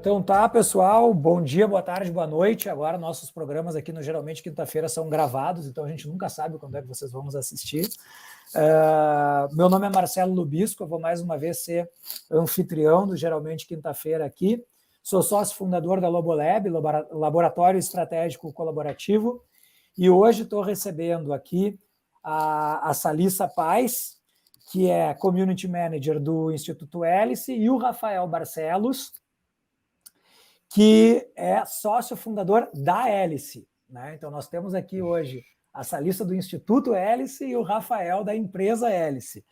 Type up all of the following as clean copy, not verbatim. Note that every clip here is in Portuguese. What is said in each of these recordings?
Então tá, pessoal, bom dia, boa tarde, boa noite. Agora nossos programas aqui no Geralmente Quinta-feira são gravados, então a gente nunca sabe quando é que vocês vão nos assistir. Meu nome é Marcelo Lubisco, eu vou mais uma vez ser anfitrião do Geralmente Quinta-feira aqui. Sou sócio fundador da Lobolab, Laboratório Estratégico Colaborativo, e hoje estou recebendo aqui a Salissa Paz, que é Community Manager do Instituto Hélice, e o Rafael Barcelos, que é sócio fundador da Hélice, né? Então, nós temos aqui hoje a Salissa do Instituto Hélice e o Rafael da empresa Hélice,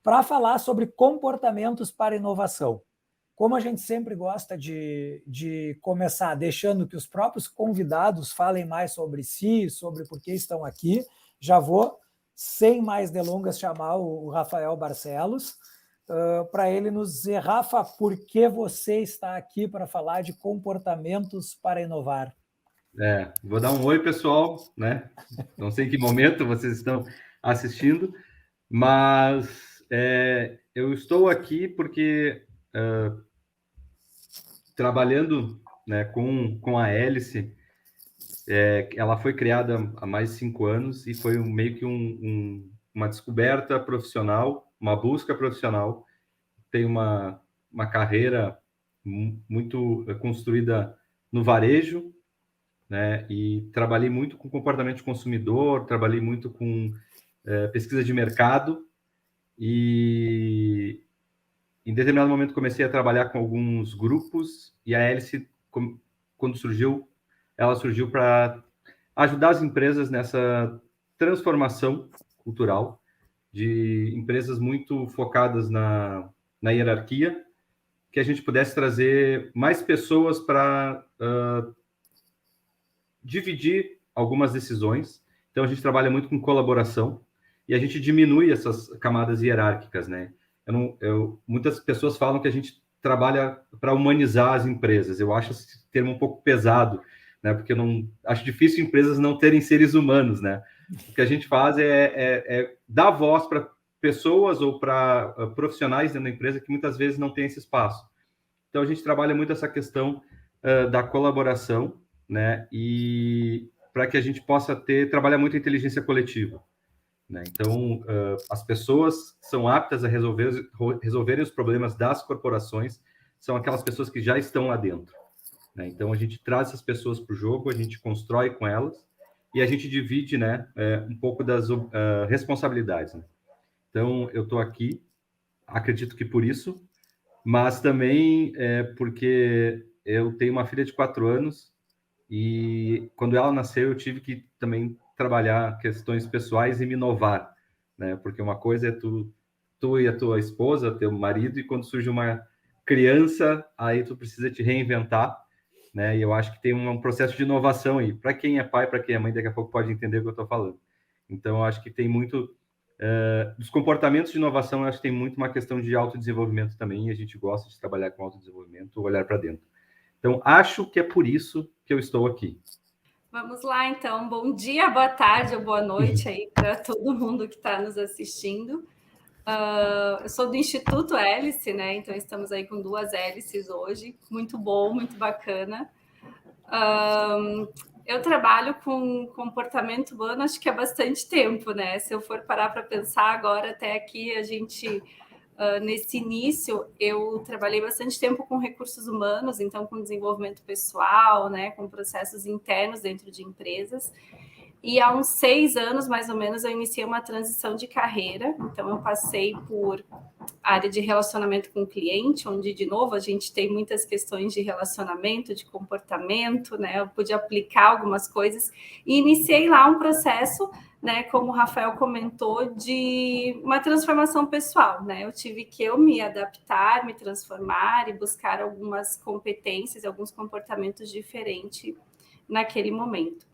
para falar sobre comportamentos para inovação. Como a gente sempre gosta de começar deixando que os próprios convidados falem mais sobre si, sobre por que estão aqui, já vou, sem mais delongas, chamar o Rafael Barcelos, para ele nos dizer, Rafa, por que você está aqui para falar de comportamentos para inovar? Vou dar um oi, pessoal, né? Não sei em que momento vocês estão assistindo, mas eu estou aqui porque trabalhando, né, com a Hélice, ela foi criada há mais de 5 anos e foi meio que uma descoberta profissional, uma busca profissional. Tem uma carreira muito construída no varejo, né? E trabalhei muito com comportamento de consumidor, trabalhei muito com pesquisa de mercado e em determinado momento comecei a trabalhar com alguns grupos e a Hélice, quando surgiu, ela surgiu para ajudar as empresas nessa transformação cultural de empresas muito focadas na hierarquia, que a gente pudesse trazer mais pessoas para dividir algumas decisões. Então, a gente trabalha muito com colaboração e a gente diminui essas camadas hierárquicas, né? Muitas pessoas falam que a gente trabalha para humanizar as empresas. Eu acho esse termo um pouco pesado, né? Porque eu não acho difícil empresas não terem seres humanos, né? O que a gente faz é dar voz para pessoas ou para profissionais dentro da empresa que muitas vezes não têm esse espaço. Então, a gente trabalha muito essa questão da colaboração, né? E para que a gente possa trabalhar muito a inteligência coletiva, né? Então, as pessoas são aptas a resolverem os problemas das corporações, são aquelas pessoas que já estão lá dentro, né? Então, a gente traz essas pessoas para o jogo, a gente constrói com elas e a gente divide, né, um pouco das responsabilidades, né? Então, eu estou aqui, acredito que por isso, mas também porque eu tenho uma filha de 4 anos e quando ela nasceu eu tive que também trabalhar questões pessoais e me inovar, né? Porque uma coisa é tu e a tua esposa, teu marido, e quando surge uma criança, aí tu precisa te reinventar, né? E eu acho que tem um processo de inovação aí. Para quem é pai, para quem é mãe, daqui a pouco pode entender o que eu estou falando. Então, eu acho que tem muito dos comportamentos de inovação, eu acho que tem muito uma questão de autodesenvolvimento também, e a gente gosta de trabalhar com autodesenvolvimento, olhar para dentro. Então, acho que é por isso que eu estou aqui. Vamos lá, então. Bom dia, boa tarde ou boa noite aí para todo mundo que está nos assistindo. Eu sou do Instituto Hélice, né? Então, estamos aí com 2 hélices hoje. Muito bom, muito bacana. Eu trabalho com comportamento humano, acho que há bastante tempo, né? Se eu for parar para pensar agora, até aqui, a gente... nesse início, eu trabalhei bastante tempo com recursos humanos, então com desenvolvimento pessoal, né, com processos internos dentro de empresas. E há uns 6 anos, mais ou menos, eu iniciei uma transição de carreira. Então, eu passei por área de relacionamento com o cliente, onde, de novo, a gente tem muitas questões de relacionamento, de comportamento, né? Eu pude aplicar algumas coisas e iniciei lá um processo, né, como o Rafael comentou, de uma transformação pessoal, né? Eu tive que me adaptar, me transformar e buscar algumas competências, alguns comportamentos diferentes naquele momento.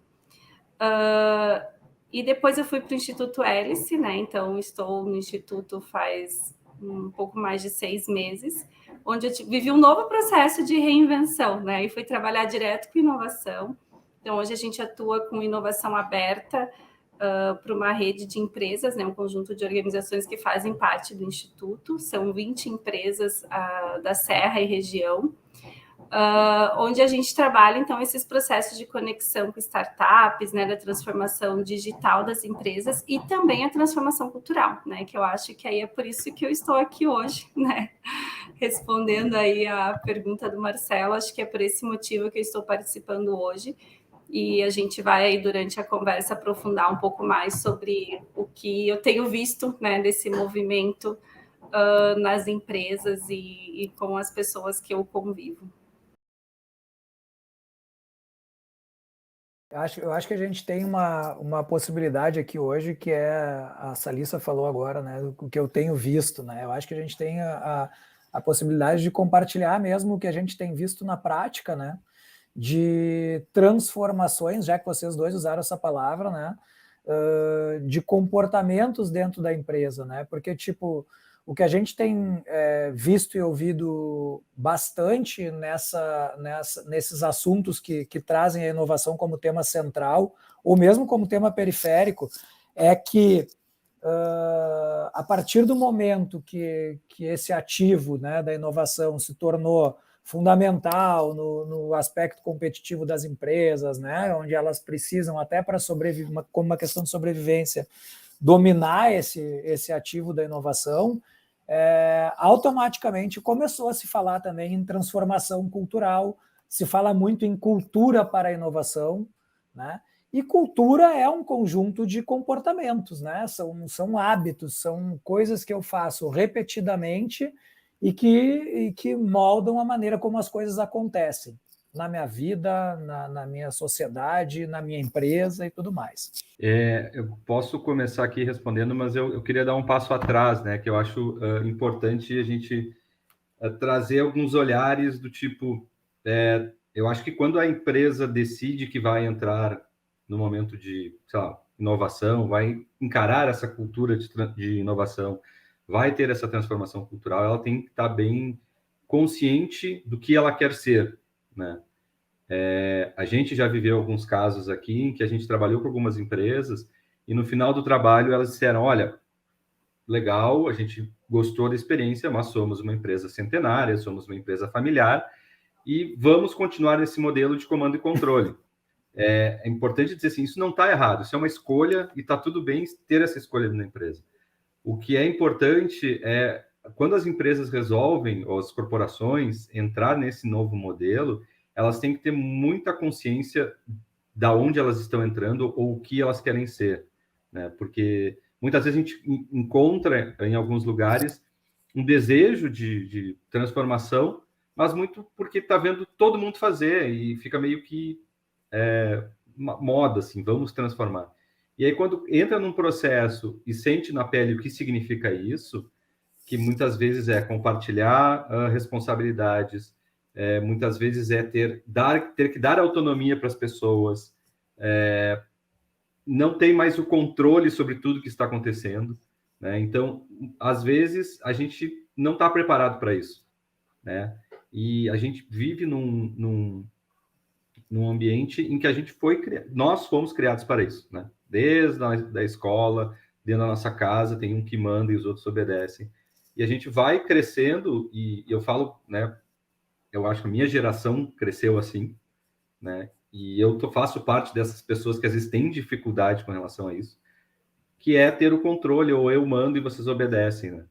E depois eu fui para o Instituto Hélice, né? Então, estou no Instituto faz um pouco mais de 6 meses, onde eu vivi um novo processo de reinvenção, né? E fui trabalhar direto com inovação. Então, hoje a gente atua com inovação aberta para uma rede de empresas, né? Um conjunto de organizações que fazem parte do Instituto. São 20 empresas da Serra e região, onde a gente trabalha, então, esses processos de conexão com startups, né, da transformação digital das empresas e também a transformação cultural, né, que eu acho que aí é por isso que eu estou aqui hoje, né, respondendo aí a pergunta do Marcelo, acho que é por esse motivo que eu estou participando hoje, e a gente vai aí, durante a conversa, aprofundar um pouco mais sobre o que eu tenho visto, né, desse movimento nas empresas e com as pessoas que eu convivo. Eu acho que a gente tem uma possibilidade aqui hoje, que é, a Salissa falou agora, né, o que eu tenho visto, né? Eu acho que a gente tem a possibilidade de compartilhar mesmo o que a gente tem visto na prática, né? De transformações, já que vocês dois usaram essa palavra, né? De comportamentos dentro da empresa, né? Porque, tipo, o que a gente tem visto e ouvido bastante nesses assuntos que trazem a inovação como tema central, ou mesmo como tema periférico, é que a partir do momento que esse ativo, né, da inovação se tornou fundamental no aspecto competitivo das empresas, né, onde elas precisam, até para sobreviver, como uma questão de sobrevivência, dominar esse ativo da inovação, automaticamente começou a se falar também em transformação cultural, se fala muito em cultura para a inovação, né? E cultura é um conjunto de comportamentos, né? São hábitos, são coisas que eu faço repetidamente e que moldam a maneira como as coisas acontecem na minha vida, na minha sociedade, na minha empresa e tudo mais. Eu posso começar aqui respondendo, mas eu queria dar um passo atrás, né? Que eu acho importante a gente trazer alguns olhares do tipo... eu acho que quando a empresa decide que vai entrar no momento de, sei lá, inovação, vai encarar essa cultura de inovação, vai ter essa transformação cultural, ela tem que estar bem consciente do que ela quer ser, né? A gente já viveu alguns casos aqui em que a gente trabalhou com algumas empresas e no final do trabalho elas disseram, olha, legal, a gente gostou da experiência, mas somos uma empresa centenária, somos uma empresa familiar e vamos continuar nesse modelo de comando e controle. É importante dizer assim, isso não está errado, isso é uma escolha e está tudo bem ter essa escolha na empresa. O que é importante é, quando as empresas resolvem, ou as corporações, entrar nesse novo modelo, elas têm que ter muita consciência da onde elas estão entrando ou o que elas querem ser, né? Porque muitas vezes a gente encontra em alguns lugares um desejo de transformação, mas muito porque está vendo todo mundo fazer e fica meio que uma moda, assim, vamos transformar. E aí, quando entra num processo e sente na pele o que significa isso, que muitas vezes é compartilhar responsabilidades, muitas vezes é ter que dar autonomia para as pessoas, não tem mais o controle sobre tudo que está acontecendo, né? Então, às vezes, a gente não está preparado para isso, né? E a gente vive num ambiente em que a gente nós fomos criados para isso, né? Desde a escola, dentro da nossa casa, tem um que manda e os outros obedecem. E a gente vai crescendo, e eu falo, né? Eu acho que a minha geração cresceu assim, né? E eu faço parte dessas pessoas que às vezes têm dificuldade com relação a isso, que é ter o controle, ou eu mando e vocês obedecem, né?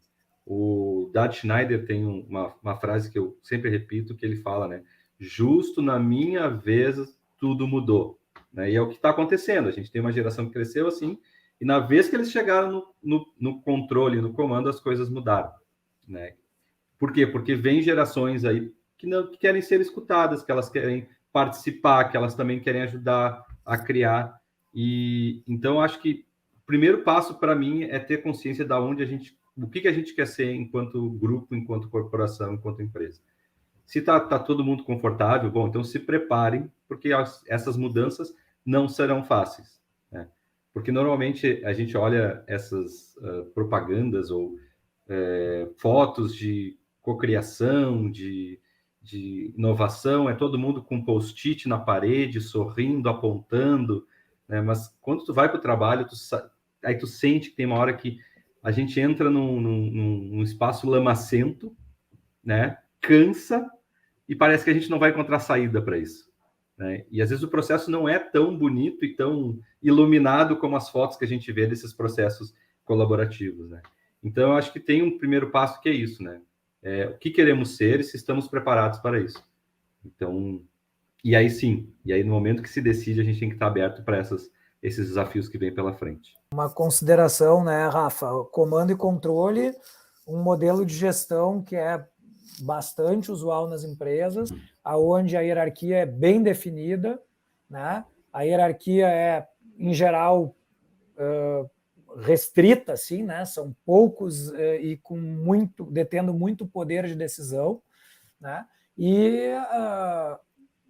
O Dad Schneider tem uma frase que eu sempre repito, que ele fala, né? Justo na minha vez tudo mudou, né? E é o que está acontecendo. A gente tem uma geração que cresceu assim, e na vez que eles chegaram no controle, no comando, as coisas mudaram, né? Por quê? Porque vem gerações aí que querem ser escutadas, que elas querem participar, que elas também querem ajudar a criar. E então acho que o primeiro passo para mim é ter consciência da onde o que a gente quer ser enquanto grupo, enquanto corporação, enquanto empresa. Se tá todo mundo confortável, bom, então se preparem, porque essas mudanças não serão fáceis, né? Porque normalmente a gente olha essas propagandas ou fotos de cocriação, de inovação, é todo mundo com post-it na parede, sorrindo, apontando, né? Mas quando tu vai para o trabalho, aí tu sente que tem uma hora que a gente entra num espaço lamacento, né? Cansa, e parece que a gente não vai encontrar saída para isso, né? E às vezes o processo não é tão bonito e tão iluminado como as fotos que a gente vê desses processos colaborativos, né? Então, eu acho que tem um primeiro passo que é isso, né? O que queremos ser e se estamos preparados para isso. Então, e aí sim, e aí no momento que se decide, a gente tem que estar aberto para esses desafios que vêm pela frente. Uma consideração, né, Rafa? Comando e controle, um modelo de gestão que é bastante usual nas empresas, onde a hierarquia é bem definida, né? A hierarquia é, em geral, restrita, assim, né? São poucos e detendo muito poder de decisão, né? E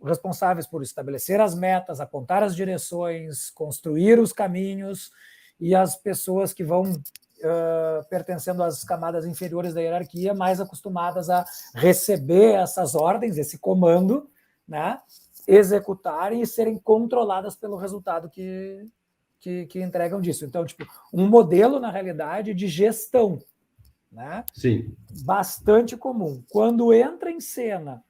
responsáveis por estabelecer as metas, apontar as direções, construir os caminhos, e as pessoas que vão pertencendo às camadas inferiores da hierarquia, mais acostumadas a receber essas ordens, esse comando, né? Executarem e serem controladas pelo resultado que entregam disso. Então, tipo, um modelo, na realidade, de gestão, né? Sim. Bastante comum. Quando entra em cena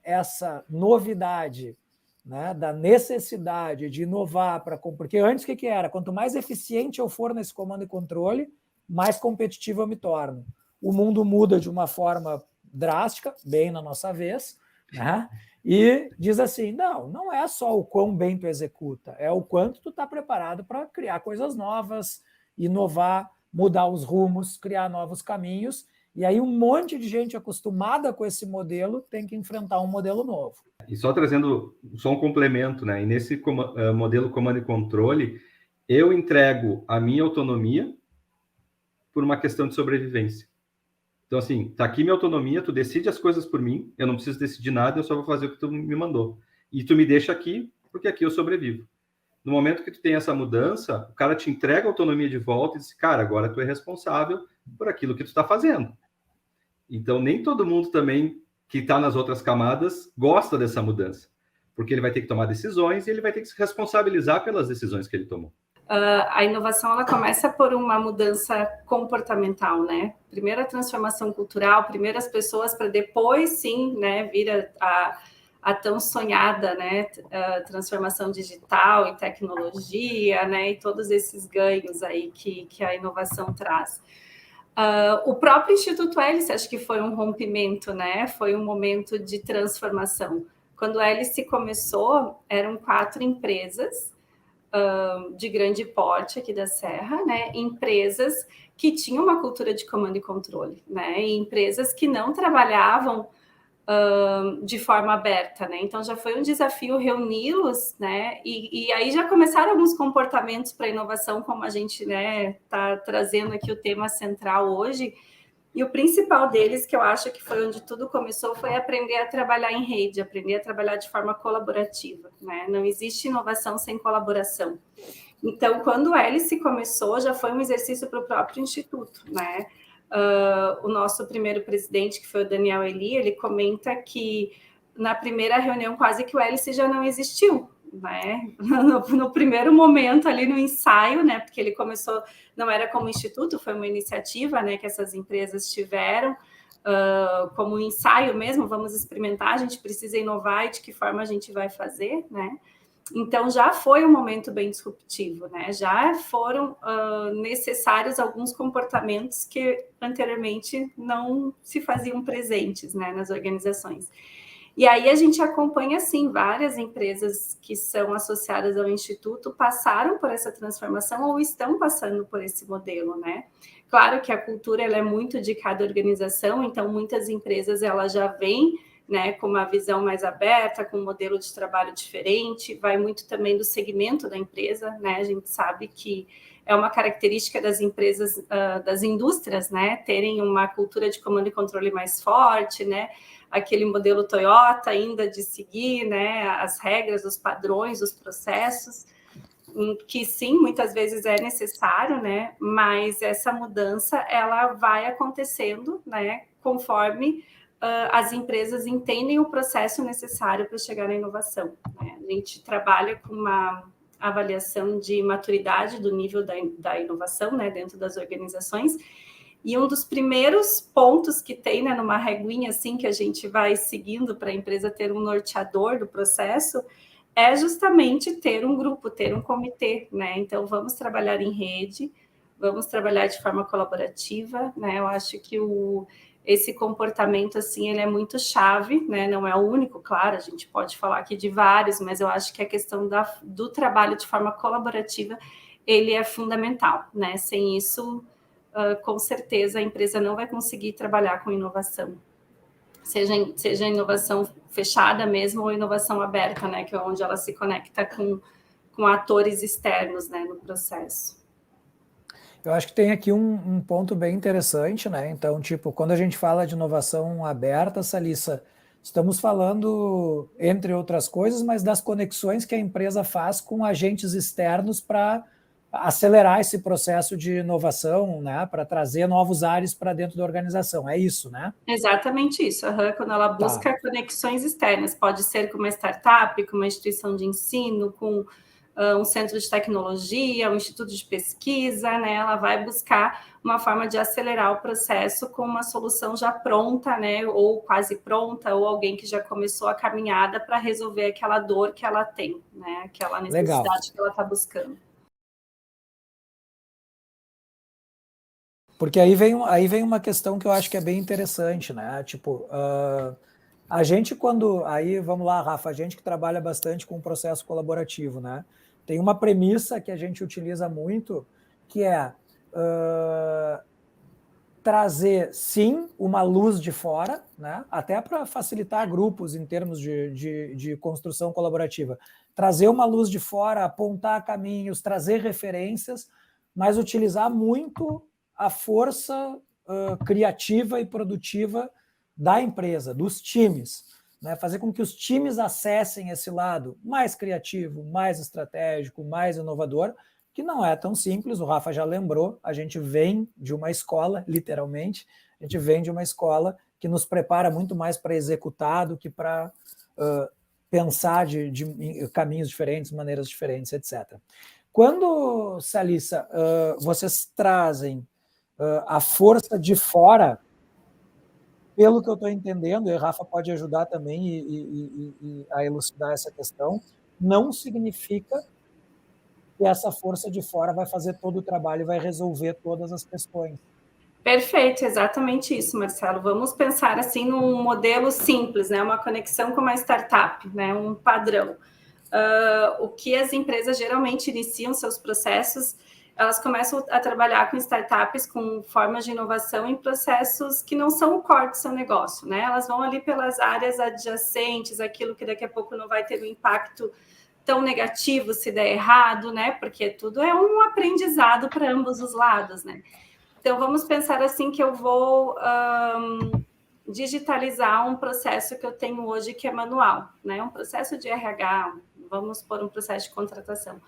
essa novidade, né, da necessidade de inovar, porque antes o que era? Quanto mais eficiente eu for nesse comando e controle, mais competitivo eu me torno. O mundo muda de uma forma drástica, bem na nossa vez, né? E diz assim, não é só o quão bem tu executa, é o quanto tu está preparado para criar coisas novas, inovar, mudar os rumos, criar novos caminhos. E aí um monte de gente acostumada com esse modelo tem que enfrentar um modelo novo. E só trazendo só um complemento, né? E nesse modelo comando e controle, eu entrego a minha autonomia por uma questão de sobrevivência. Então, assim, tá aqui minha autonomia, tu decide as coisas por mim, eu não preciso decidir nada, eu só vou fazer o que tu me mandou. E tu me deixa aqui, porque aqui eu sobrevivo. No momento que tu tem essa mudança, o cara te entrega a autonomia de volta e diz, cara, agora tu é responsável por aquilo que tu está fazendo. Então, nem todo mundo também que está nas outras camadas gosta dessa mudança, porque ele vai ter que tomar decisões e ele vai ter que se responsabilizar pelas decisões que ele tomou. A inovação, ela começa por uma mudança comportamental, né? Primeiro a transformação cultural, primeiro as pessoas, para depois, sim, né, vir a tão sonhada, né, transformação digital e tecnologia, né, e todos esses ganhos aí que a inovação traz. O próprio Instituto Hélice, acho que foi um rompimento, né? Foi um momento de transformação. Quando a Hélice começou, eram 4 empresas de grande porte aqui da Serra, né? Empresas que tinham uma cultura de comando e controle, né? E empresas que não trabalhavam de forma aberta, né? Então já foi um desafio reuni-los, né? E aí já começaram alguns comportamentos para inovação, como a gente, né, está trazendo aqui o tema central hoje. E o principal deles, que eu acho que foi onde tudo começou, foi aprender a trabalhar em rede, aprender a trabalhar de forma colaborativa, né? Não existe inovação sem colaboração. Então, quando o Hélice começou, já foi um exercício para o próprio Instituto, né? O nosso primeiro presidente, que foi o Daniel Eli, ele comenta que na primeira reunião quase que o Hélice já não existiu, né? No primeiro momento ali no ensaio, né? Porque ele começou, não era como instituto, foi uma iniciativa, né, que essas empresas tiveram como um ensaio mesmo, vamos experimentar, a gente precisa inovar e de que forma a gente vai fazer, né? Então, já foi um momento bem disruptivo, né? Já foram necessários alguns comportamentos que anteriormente não se faziam presentes, né, nas organizações. E aí a gente acompanha, sim, várias empresas que são associadas ao Instituto passaram por essa transformação ou estão passando por esse modelo, né? Claro que a cultura ela é muito de cada organização, então muitas empresas ela já vêm, né, com uma visão mais aberta, com um modelo de trabalho diferente, vai muito também do segmento da empresa, né? A gente sabe que é uma característica das empresas, das indústrias, né, terem uma cultura de comando e controle mais forte, né? Aquele modelo Toyota ainda de seguir, né, as regras, os padrões, os processos, que sim, muitas vezes é necessário, né? Mas essa mudança ela vai acontecendo, né, conforme as empresas entendem o processo necessário para chegar na inovação, né? A gente trabalha com uma avaliação de maturidade do nível da inovação, né, dentro das organizações, E um dos primeiros pontos que tem, né, numa reguinha assim que a gente vai seguindo para a empresa ter um norteador do processo, é justamente ter um grupo, ter um comitê, né? Então, vamos trabalhar em rede, vamos trabalhar de forma colaborativa, né? Eu acho que esse comportamento, assim, ele é muito chave, né? Não é o único, claro, a gente pode falar aqui de vários, mas eu acho que a questão do trabalho de forma colaborativa, ele é fundamental, né? Sem isso, com certeza, a empresa não vai conseguir trabalhar com inovação. Seja inovação fechada mesmo ou inovação aberta, né? Que é onde ela se conecta com atores externos, né, no processo. Eu acho que tem aqui um ponto bem interessante, né? Então, tipo, quando a gente fala de inovação aberta, Salissa, estamos falando, entre outras coisas, mas das conexões que a empresa faz com agentes externos para acelerar esse processo de inovação, né? Para trazer novos ares para dentro da organização. É isso, né? Exatamente isso. Quando ela busca conexões externas, pode ser com uma startup, com uma instituição de ensino, com um centro de tecnologia, um instituto de pesquisa, né? Ela vai buscar uma forma de acelerar o processo com uma solução já pronta, né? Ou quase pronta, ou alguém que já começou a caminhada para resolver aquela dor que ela tem, né? Aquela necessidade que ela está buscando. Porque aí vem uma questão que eu acho que é bem interessante, né? Tipo, a gente quando... Aí, vamos lá, Rafa, a gente que trabalha bastante com o processo colaborativo, né? Tem uma premissa que a gente utiliza muito, que é trazer, sim, uma luz de fora, né? Até para facilitar grupos em termos de construção colaborativa. Trazer uma luz de fora, apontar caminhos, trazer referências, mas utilizar muito a força criativa e produtiva da empresa, dos times, né? Fazer com que os times acessem esse lado mais criativo, mais estratégico, mais inovador, que não é tão simples, o Rafa já lembrou, a gente vem de uma escola, literalmente, a gente vem de uma escola que nos prepara muito mais para executar do que para pensar de caminhos diferentes, maneiras diferentes, etc. Quando, Salissa, vocês trazem a força de fora, pelo que eu estou entendendo, e o Rafa pode ajudar também a elucidar essa questão, não significa que essa força de fora vai fazer todo o trabalho e vai resolver todas as questões. Perfeito, exatamente isso, Marcelo. Vamos pensar assim num modelo simples, né? Uma conexão com uma startup, né? Um padrão. O que as empresas geralmente iniciam seus processos, elas começam a trabalhar com startups, com formas de inovação em processos que não são o core do seu negócio, né? Elas vão ali pelas áreas adjacentes, aquilo que daqui a pouco não vai ter um impacto tão negativo se der errado, né? Porque tudo é um aprendizado para ambos os lados, né? Então, vamos pensar assim que eu vou digitalizar um processo que eu tenho hoje que é manual, né? Um processo de RH, vamos por um processo de contratação.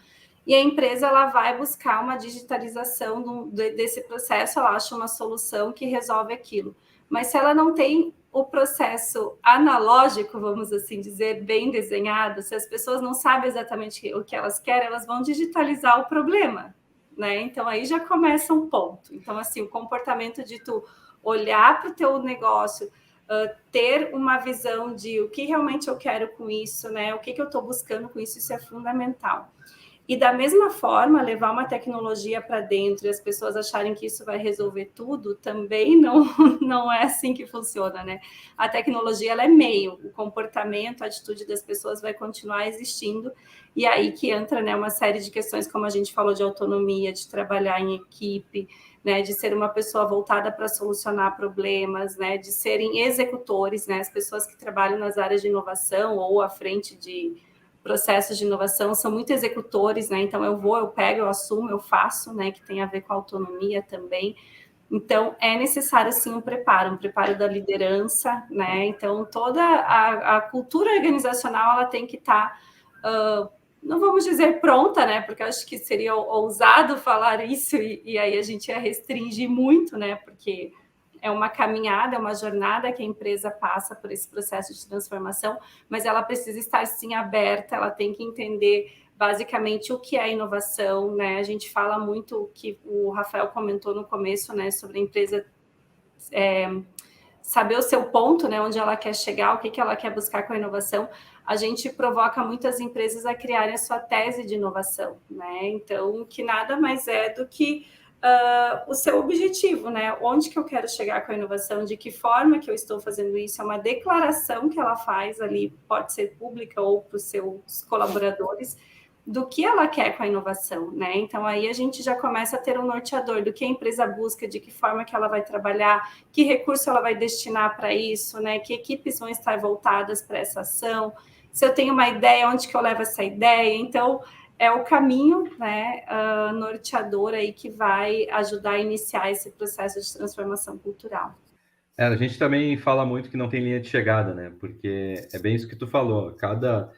E a empresa ela vai buscar uma digitalização desse processo, ela acha uma solução que resolve aquilo. Mas se ela não tem o processo analógico, vamos assim dizer, bem desenhado, se as pessoas não sabem exatamente o que elas querem, elas vão digitalizar o problema, né? Então, aí já começa um ponto. Então, assim, o comportamento de tu olhar para o teu negócio, ter uma visão de o que realmente eu quero com isso, né? O que eu estou buscando com isso, isso é fundamental. E da mesma forma, levar uma tecnologia para dentro e as pessoas acharem que isso vai resolver tudo, também não é assim que funciona, né? A tecnologia ela é meio, o comportamento, a atitude das pessoas vai continuar existindo, e aí que entra, né, uma série de questões, como a gente falou, de autonomia, de trabalhar em equipe, né, de ser uma pessoa voltada para solucionar problemas, né, de serem executores, né, as pessoas que trabalham nas áreas de inovação ou à frente de processos de inovação são muito executores, né? Então eu pego, eu assumo, eu faço, né? Que tem a ver com autonomia também. Então é necessário sim um preparo da liderança, né? Então toda a cultura organizacional ela tem que estar, não vamos dizer pronta, né? Porque acho que seria ousado falar isso e aí a gente ia restringir muito, né? Porque é uma caminhada, é uma jornada que a empresa passa por esse processo de transformação, mas ela precisa estar, sim, aberta, ela tem que entender basicamente o que é inovação, né? A gente fala muito, o que o Rafael comentou no começo, né, sobre a empresa saber o seu ponto, né, onde ela quer chegar, o que ela quer buscar com a inovação. A gente provoca muitas empresas a criarem a sua tese de inovação, né? Então, que nada mais é do que o seu objetivo, né? Onde que eu quero chegar com a inovação, de que forma que eu estou fazendo isso, é uma declaração que ela faz ali, pode ser pública ou para os seus colaboradores, do que ela quer com a inovação, né? Então, aí a gente já começa a ter um norteador do que a empresa busca, de que forma que ela vai trabalhar, que recurso ela vai destinar para isso, né? Que equipes vão estar voltadas para essa ação. Se eu tenho uma ideia, onde que eu levo essa ideia? Então, é o caminho, né, norteador aí que vai ajudar a iniciar esse processo de transformação cultural. A gente também fala muito que não tem linha de chegada, né? Porque é bem isso que tu falou. Cada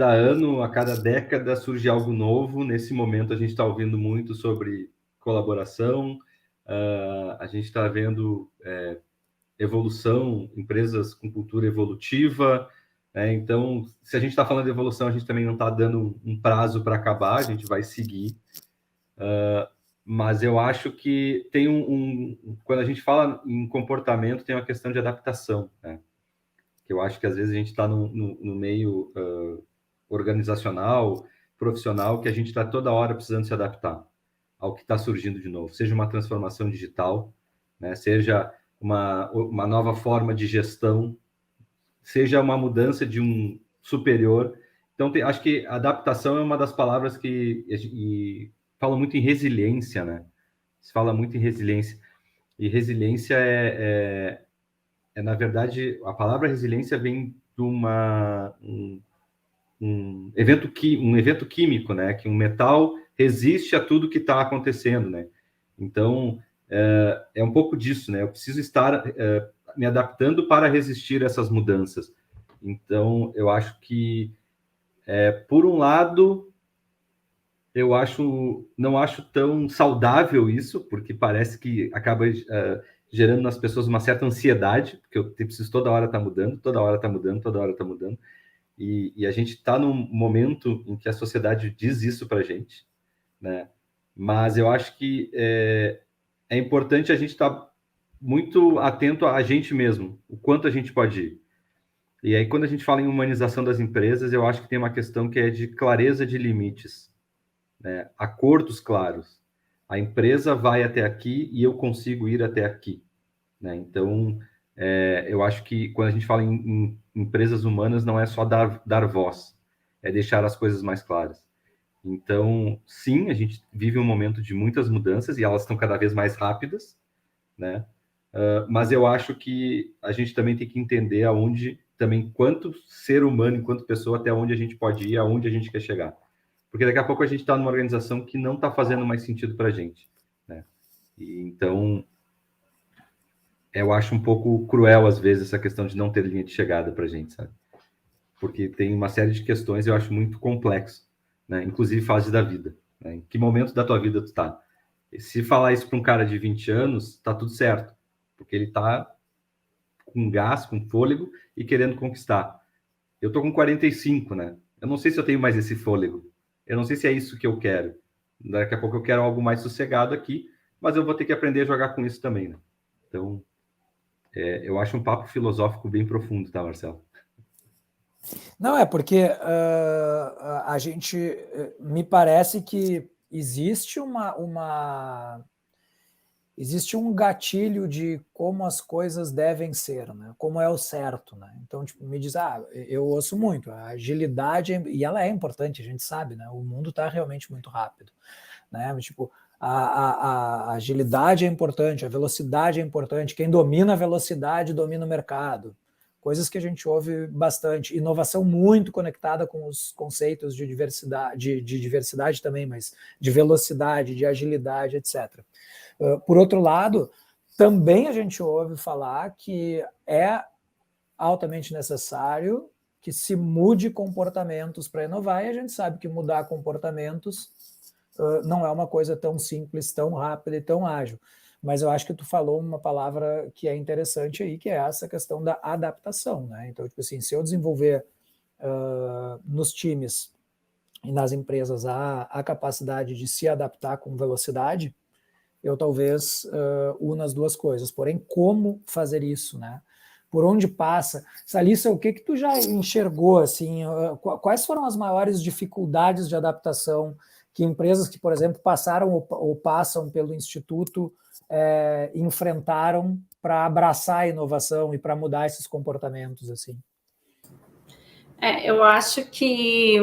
ano, a cada década surge algo novo. Nesse momento, a gente está ouvindo muito sobre colaboração, a gente está vendo evolução, empresas com cultura evolutiva. Então, se a gente está falando de evolução, a gente também não está dando um prazo para acabar, a gente vai seguir. Mas eu acho que tem quando a gente fala em comportamento, tem uma questão de adaptação, né? Que eu acho que às vezes a gente está no meio organizacional, profissional, que a gente está toda hora precisando se adaptar ao que está surgindo de novo, seja uma transformação digital, né? Seja uma nova forma de gestão, seja uma mudança de um superior. Então, acho que adaptação é uma das palavras que fala muito em resiliência, né? Se fala muito em resiliência. E resiliência na verdade, a palavra resiliência vem de um evento químico, né? Que um metal resiste a tudo que está acontecendo, né? Então, é um pouco disso, né? Eu preciso estar me adaptando para resistir a essas mudanças. Então, eu acho que, por um lado, não acho tão saudável isso, porque parece que acaba gerando nas pessoas uma certa ansiedade, porque eu preciso toda hora estar mudando, toda hora está mudando, toda hora está mudando. E a gente está num momento em que a sociedade diz isso para a gente, né? Mas eu acho que é importante a gente estar muito atento a gente mesmo, o quanto a gente pode ir. E aí, quando a gente fala em humanização das empresas, eu acho que tem uma questão que é de clareza de limites, né? Acordos claros. A empresa vai até aqui e eu consigo ir até aqui, né? Então, eu acho que quando a gente fala em empresas humanas, não é só dar voz, é deixar as coisas mais claras. Então, sim, a gente vive um momento de muitas mudanças e elas estão cada vez mais rápidas, né? Mas eu acho que a gente também tem que entender quanto ser humano, enquanto pessoa, até onde a gente pode ir, aonde a gente quer chegar. Porque daqui a pouco a gente está numa organização que não está fazendo mais sentido para a gente, né? E, então, eu acho um pouco cruel, às vezes, essa questão de não ter linha de chegada para a gente, sabe? Porque tem uma série de questões, eu acho muito complexo, né? Inclusive fase da vida, né? Em que momento da tua vida tu tá? E se falar isso para um cara de 20 anos, tá tudo certo, porque ele tá com gás, com fôlego e querendo conquistar. Eu tô com 45, né? Eu não sei se eu tenho mais esse fôlego. Eu não sei se é isso que eu quero. Daqui a pouco eu quero algo mais sossegado aqui, mas eu vou ter que aprender a jogar com isso também, né? Então, eu acho um papo filosófico bem profundo, tá, Marcelo? Não, porque a gente, me parece que existe existe um gatilho de como as coisas devem ser, né? Como é o certo, né? Então, tipo, me diz, eu ouço muito, a agilidade, e ela é importante, a gente sabe, né? O mundo está realmente muito rápido, né? Tipo, a agilidade é importante, a velocidade é importante, quem domina a velocidade domina o mercado. Coisas que a gente ouve bastante, inovação muito conectada com os conceitos de diversidade também, mas de velocidade, de agilidade, etc. Por outro lado, também a gente ouve falar que é altamente necessário que se mude comportamentos para inovar, e a gente sabe que mudar comportamentos não é uma coisa tão simples, tão rápida e tão ágil. mas eu acho que tu falou uma palavra que é interessante aí, que é essa questão da adaptação, né? Então, tipo assim, se eu desenvolver nos times e nas empresas a capacidade de se adaptar com velocidade, eu talvez una as duas coisas. Porém, como fazer isso, né? Por onde passa? Salissa, o que tu já enxergou, assim, quais foram as maiores dificuldades de adaptação que empresas que, por exemplo, passaram ou passam pelo Instituto enfrentaram para abraçar a inovação e para mudar esses comportamentos, assim? Eu acho que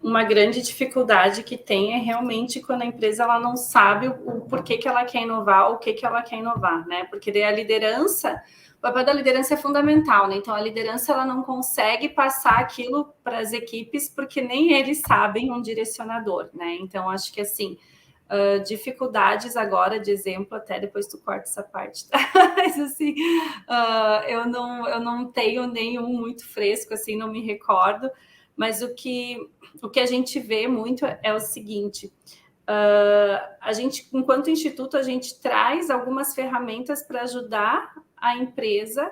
uma grande dificuldade que tem é realmente quando a empresa ela não sabe o porquê que ela quer inovar, o que ela quer inovar, né? Porque daí a liderança, o papel da liderança é fundamental, né? Então a liderança ela não consegue passar aquilo para as equipes porque nem eles sabem um direcionador, né? Então acho que assim, dificuldades agora, de exemplo, até depois tu corta essa parte, tá? Mas assim, eu não tenho nenhum muito fresco, assim, não me recordo, mas o que a gente vê muito é o seguinte, a gente, enquanto instituto, a gente traz algumas ferramentas para ajudar a empresa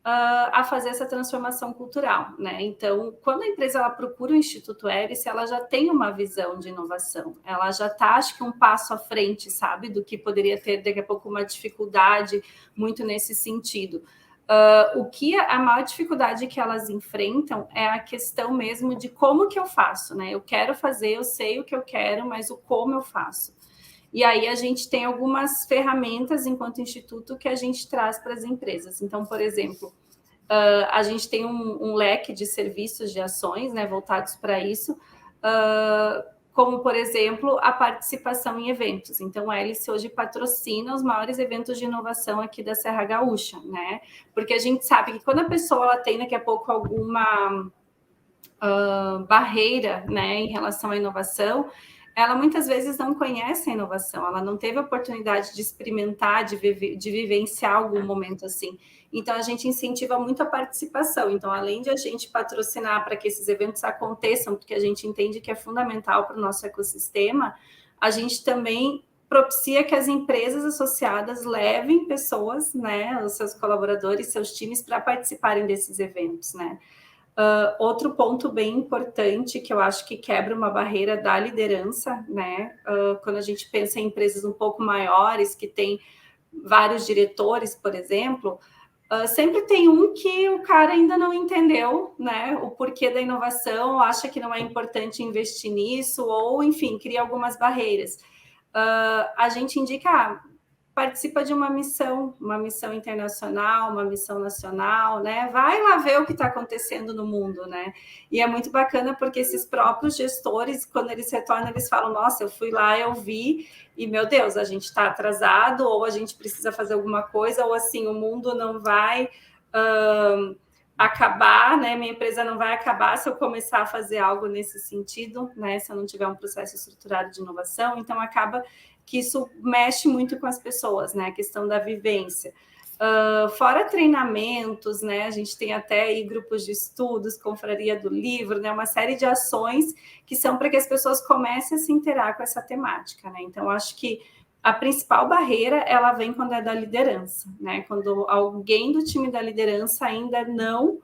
a fazer essa transformação cultural, né? Então, quando a empresa ela procura o Instituto Hélice, ela já tem uma visão de inovação, ela já está, acho que, um passo à frente, sabe, do que poderia ter daqui a pouco uma dificuldade muito nesse sentido. O que a maior dificuldade que elas enfrentam é a questão mesmo de como que eu faço, né? Eu quero fazer, eu sei o que eu quero, mas o como eu faço. E aí a gente tem algumas ferramentas, enquanto instituto, que a gente traz para as empresas. Então, por exemplo, a gente tem um leque de serviços, de ações, né, voltados para isso, como, por exemplo, a participação em eventos. Então, a Hélice hoje patrocina os maiores eventos de inovação aqui da Serra Gaúcha, né? Porque a gente sabe que quando a pessoa ela tem, daqui a pouco, alguma barreira, né, em relação à inovação, ela muitas vezes não conhece a inovação, ela não teve a oportunidade de experimentar, de vivenciar algum momento assim. Então, a gente incentiva muito a participação. Então, além de a gente patrocinar para que esses eventos aconteçam, porque a gente entende que é fundamental para o nosso ecossistema, a gente também propicia que as empresas associadas levem pessoas, né, os seus colaboradores, seus times, para participarem desses eventos, né? Outro ponto bem importante que eu acho que quebra uma barreira da liderança, né? Quando a gente pensa em empresas um pouco maiores, que tem vários diretores, por exemplo, sempre tem um que o cara ainda não entendeu, né? O porquê da inovação, acha que não é importante investir nisso, ou, enfim, cria algumas barreiras. A gente indica, participa de uma missão internacional, uma missão nacional, né? Vai lá ver o que está acontecendo no mundo, né? E é muito bacana porque esses próprios gestores, quando eles retornam, eles falam: nossa, eu fui lá, eu vi, e meu Deus, a gente está atrasado, ou a gente precisa fazer alguma coisa, ou assim, o mundo não vai acabar, né? Minha empresa não vai acabar se eu começar a fazer algo nesse sentido, né? Se eu não tiver um processo estruturado de inovação, então acaba que isso mexe muito com as pessoas, né? A questão da vivência. Fora treinamentos, né? A gente tem até aí grupos de estudos, confraria do livro, né? Uma série de ações que são para que as pessoas comecem a se inteirar com essa temática, né? Então, acho que a principal barreira, ela vem quando é da liderança, né? Quando alguém do time da liderança ainda não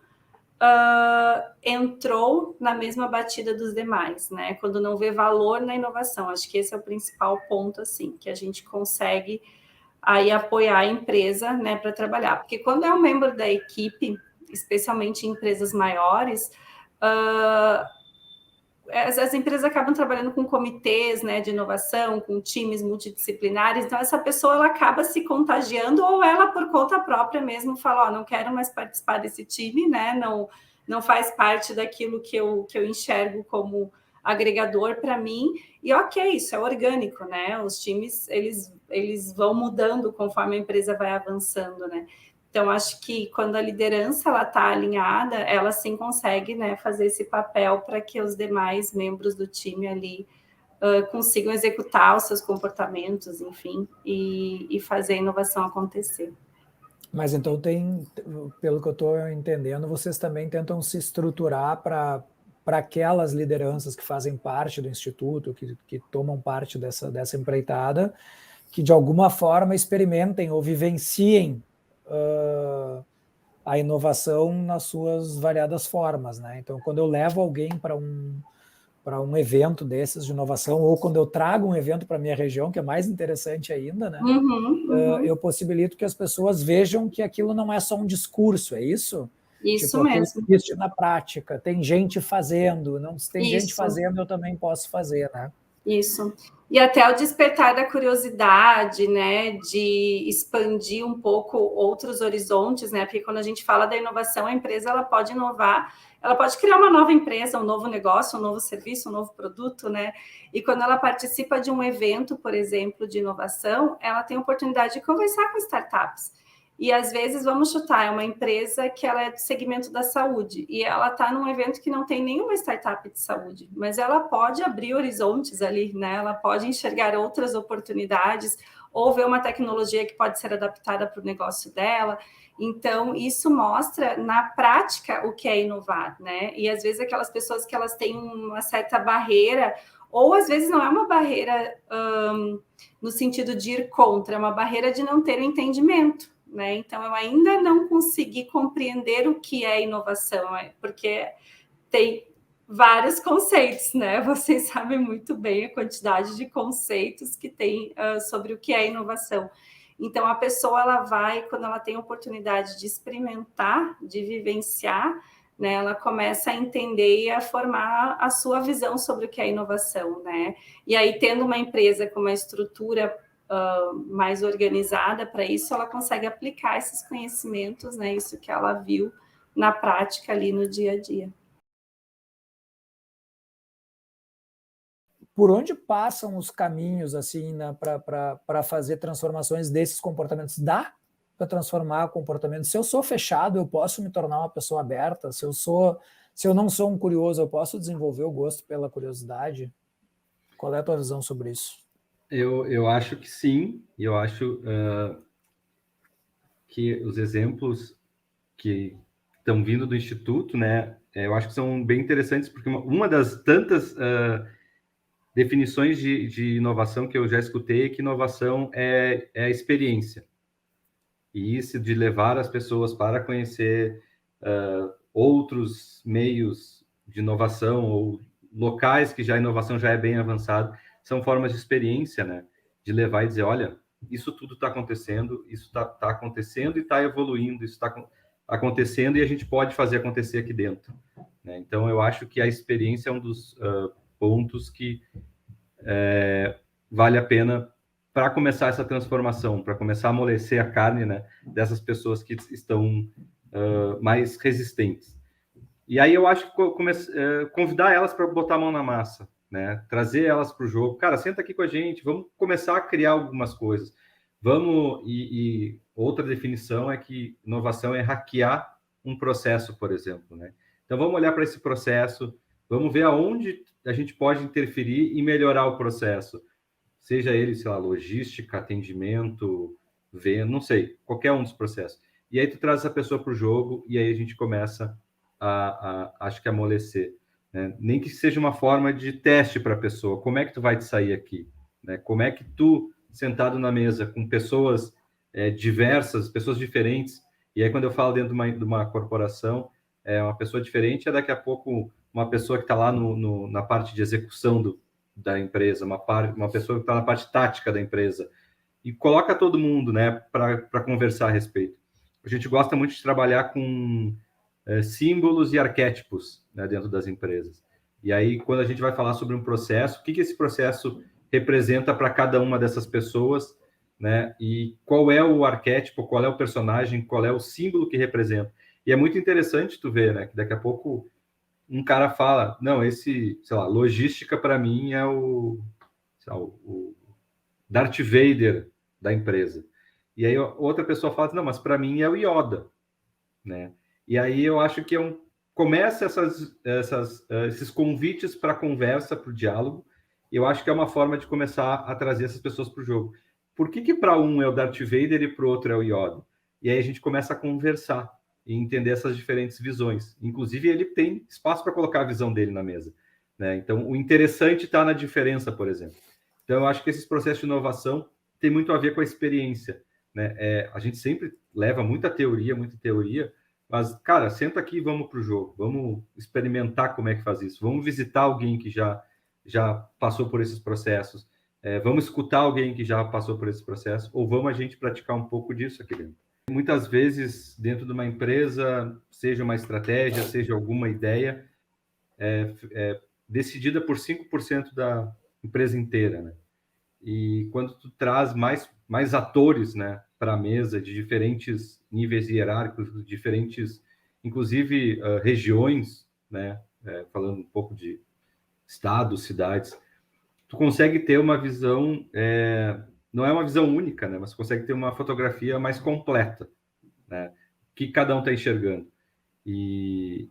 entrou na mesma batida dos demais, né? Quando não vê valor na inovação. Acho que esse é o principal ponto, assim, que a gente consegue aí apoiar a empresa, né, para trabalhar. Porque quando é um membro da equipe, especialmente em empresas maiores, as empresas acabam trabalhando com comitês, né, de inovação, com times multidisciplinares, então essa pessoa ela acaba se contagiando, ou ela por conta própria mesmo fala: não quero mais participar desse time, né, não faz parte daquilo que eu enxergo como agregador para mim, e ok, isso é orgânico, né, os times eles vão mudando conforme a empresa vai avançando, né. Então, acho que quando a liderança está alinhada, ela sim consegue, né, fazer esse papel para que os demais membros do time ali consigam executar os seus comportamentos, enfim, e fazer a inovação acontecer. Mas então pelo que eu estou entendendo, vocês também tentam se estruturar para aquelas lideranças que fazem parte do Instituto, que tomam parte dessa empreitada, que de alguma forma experimentem ou vivenciem a inovação nas suas variadas formas, né? Então, quando eu levo alguém para um evento desses de inovação, ou quando eu trago um evento para a minha região, que é mais interessante ainda, né? Eu possibilito que as pessoas vejam que aquilo não é só um discurso, é isso? Isso tipo, mesmo. Existe na prática, tem gente fazendo, não se tem gente fazendo, eu também posso fazer, né? Isso. E até o despertar da curiosidade, né, de expandir um pouco outros horizontes, né, porque quando a gente fala da inovação, a empresa ela pode inovar, ela pode criar uma nova empresa, um novo negócio, um novo serviço, um novo produto, né, e quando ela participa de um evento, por exemplo, de inovação, ela tem a oportunidade de conversar com startups. E às vezes, vamos chutar, é uma empresa que ela é do segmento da saúde e ela está num evento que não tem nenhuma startup de saúde, mas ela pode abrir horizontes ali, né? Ela pode enxergar outras oportunidades ou ver uma tecnologia que pode ser adaptada para o negócio dela. Então, isso mostra na prática o que é inovar, né? E às vezes aquelas pessoas que elas têm uma certa barreira, ou às vezes não é uma barreira no sentido de ir contra, é uma barreira de não ter o entendimento. Né? Então, eu ainda não consegui compreender o que é inovação, porque tem vários conceitos, né? Vocês sabem muito bem a quantidade de conceitos que tem sobre o que é inovação. Então, a pessoa, ela vai, quando ela tem a oportunidade de experimentar, de vivenciar, né, ela começa a entender e a formar a sua visão sobre o que é inovação, né? E aí, tendo uma empresa com uma estrutura mais organizada para isso, ela consegue aplicar esses conhecimentos, né? Isso que ela viu na prática ali no dia a dia. Por onde passam os caminhos assim, né, para fazer transformações desses comportamentos? Dá para transformar comportamentos? Se eu sou fechado, eu posso me tornar uma pessoa aberta? Se eu não sou um curioso, eu posso desenvolver o gosto pela curiosidade? Qual é a tua visão sobre isso? Eu acho que sim, e eu acho que os exemplos que estão vindo do Instituto, né, eu acho que são bem interessantes, porque uma das tantas definições de inovação que eu já escutei é que inovação é a experiência. E isso de levar as pessoas para conhecer outros meios de inovação ou locais que já a inovação já é bem avançada, são formas de experiência, né? De levar e dizer, olha, isso tudo está acontecendo, isso está acontecendo e está evoluindo, isso está acontecendo e a gente pode fazer acontecer aqui dentro. Né? Então, eu acho que a experiência é um dos pontos que vale a pena para começar essa transformação, para começar a amolecer a carne, né, dessas pessoas que estão mais resistentes. E aí eu acho que convidar elas para botar a mão na massa, né, trazer elas para o jogo. Cara, senta aqui com a gente, vamos começar a criar algumas coisas. E outra definição é que inovação é hackear um processo, por exemplo, né? Então vamos olhar para esse processo, vamos ver aonde a gente pode interferir e melhorar o processo. Seja ele, sei lá, logística, atendimento, venda, não sei, qualquer um dos processos. E aí tu traz essa pessoa para o jogo e aí a gente começa acho que amolecer. Né? Nem que seja uma forma de teste para a pessoa. Como é que tu vai te sair aqui? Né? Como é que tu, sentado na mesa com pessoas diversas, pessoas diferentes, e aí quando eu falo dentro de uma corporação, uma pessoa diferente é daqui a pouco uma pessoa que está lá na parte de execução da empresa, uma pessoa que está na parte tática da empresa, e coloca todo mundo, né, para conversar a respeito. A gente gosta muito de trabalhar com símbolos e arquétipos, né, dentro das empresas. E aí, quando a gente vai falar sobre um processo, o que esse processo representa para cada uma dessas pessoas, né, e qual é o arquétipo, qual é o personagem, qual é o símbolo que representa. E é muito interessante tu ver, né, que daqui a pouco um cara fala, não, sei lá, logística para mim é o Darth Vader da empresa. E aí outra pessoa fala, não, mas para mim é o Yoda, né? E aí eu acho que começa esses convites para conversa, para o diálogo, e eu acho que é uma forma de começar a trazer essas pessoas para o jogo. Por que para um é o Darth Vader e para o outro é o Yoda? E aí a gente começa a conversar e entender essas diferentes visões. Inclusive, ele tem espaço para colocar a visão dele na mesa. Né? Então, o interessante está na diferença, por exemplo. Então, eu acho que esses processos de inovação, tem muito a ver com a experiência, né? A gente sempre leva muita teoria, mas, cara, senta aqui e vamos para o jogo, vamos experimentar como é que faz isso, vamos visitar alguém que já passou por esses processos, vamos escutar alguém que já passou por esse processo, ou vamos a gente praticar um pouco disso aqui dentro. Muitas vezes, dentro de uma empresa, seja uma estratégia, seja alguma ideia, decidida por 5% da empresa inteira, né? E quando tu traz mais atores, né, para a mesa de diferentes níveis hierárquicos, diferentes, inclusive regiões, né, falando um pouco de estados, cidades, tu consegue ter uma visão, não é uma visão única, né, mas consegue ter uma fotografia mais completa, né, que cada um está enxergando. E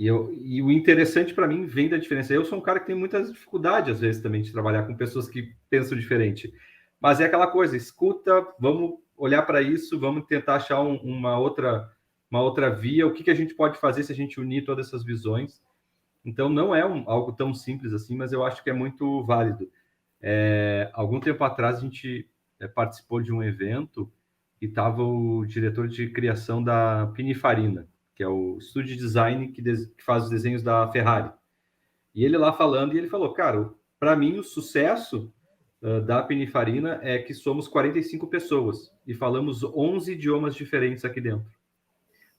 o interessante para mim vem da diferença. Eu sou um cara que tem muitas dificuldades, às vezes, também, de trabalhar com pessoas que pensam diferente. Mas é aquela coisa, escuta, vamos olhar para isso, vamos tentar achar uma outra via, o que a gente pode fazer se a gente unir todas essas visões. Então, não é algo tão simples assim, mas eu acho que é muito válido. Algum tempo atrás, a gente participou de um evento e estava o diretor de criação da Pininfarina, que é o estúdio de design que faz os desenhos da Ferrari. E ele lá falando, e ele falou, cara, para mim o sucesso da Pininfarina é que somos 45 pessoas e falamos 11 idiomas diferentes aqui dentro.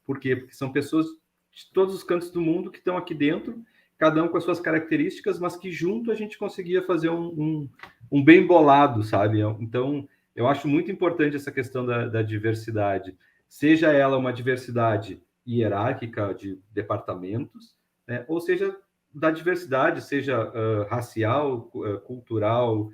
Por quê? Porque são pessoas de todos os cantos do mundo que estão aqui dentro, cada um com as suas características, mas que junto a gente conseguia fazer um bem bolado, sabe? Então, eu acho muito importante essa questão da diversidade, seja ela uma diversidade hierárquica de departamentos, né? Ou seja, da diversidade, seja racial, cultural,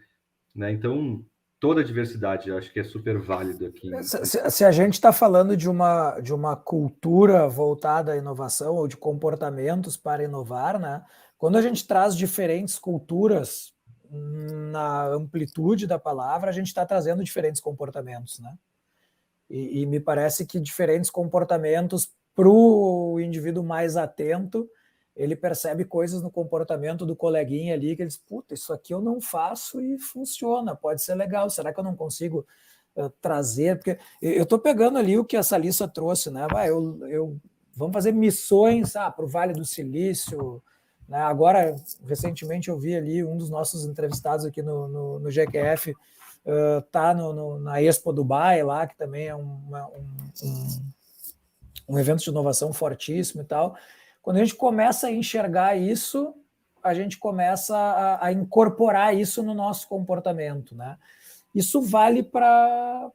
né? Então, toda a diversidade, eu acho que é super válido aqui. Se a gente está falando de uma cultura voltada à inovação ou de comportamentos para inovar, né? Quando a gente traz diferentes culturas na amplitude da palavra, a gente está trazendo diferentes comportamentos, né? E me parece que diferentes comportamentos para o indivíduo mais atento, ele percebe coisas no comportamento do coleguinha ali que ele diz, puta, isso aqui eu não faço e funciona, pode ser legal, será que eu não consigo trazer? Porque eu estou pegando ali o que a Salissa trouxe, né? Vamos fazer missões para o Vale do Silício, né? Agora, recentemente eu vi ali um dos nossos entrevistados aqui no GQF, tá na Expo Dubai lá, que também é um evento de inovação fortíssimo e tal. Quando a gente começa a enxergar isso, a gente começa a incorporar isso no nosso comportamento, né? Isso vale para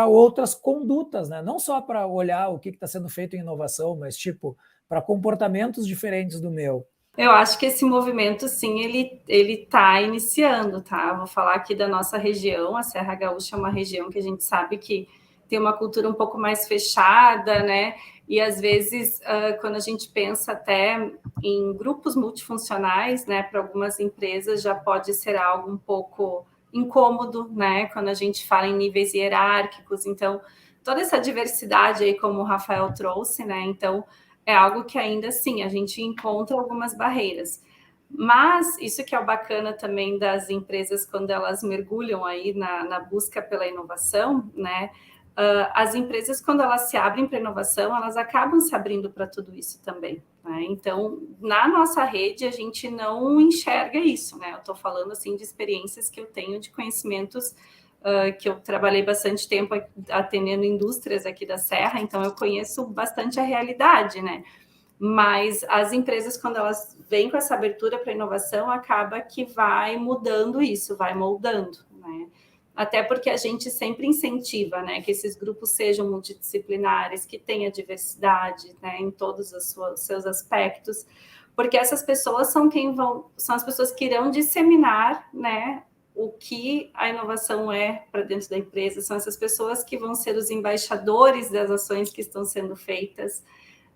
outras condutas, né? Não só para olhar o que está sendo feito em inovação, mas tipo para comportamentos diferentes do meu. Eu acho que esse movimento, sim, ele está iniciando, tá? Vou falar aqui da nossa região, a Serra Gaúcha é uma região que a gente sabe que tem uma cultura um pouco mais fechada, né? E às vezes, quando a gente pensa até em grupos multifuncionais, né, para algumas empresas já pode ser algo um pouco incômodo, né? Quando a gente fala em níveis hierárquicos, então toda essa diversidade aí, como o Rafael trouxe, né? Então é algo que ainda assim a gente encontra algumas barreiras. Mas isso que é o bacana também das empresas quando elas mergulham aí na busca pela inovação, né? As empresas, quando elas se abrem para inovação, elas acabam se abrindo para tudo isso também, né? Então, na nossa rede, a gente não enxerga isso, né? Eu estou falando, assim, de experiências que eu tenho, de conhecimentos que eu trabalhei bastante tempo atendendo indústrias aqui da Serra, então eu conheço bastante a realidade, né? Mas as empresas, quando elas vêm com essa abertura para inovação, acaba que vai mudando isso, vai moldando, né? Até porque a gente sempre incentiva, né, que esses grupos sejam multidisciplinares, que tenha diversidade, né, em todos os seus aspectos, porque essas pessoas são as pessoas que irão disseminar, né, o que a inovação é para dentro da empresa, são essas pessoas que vão ser os embaixadores das ações que estão sendo feitas,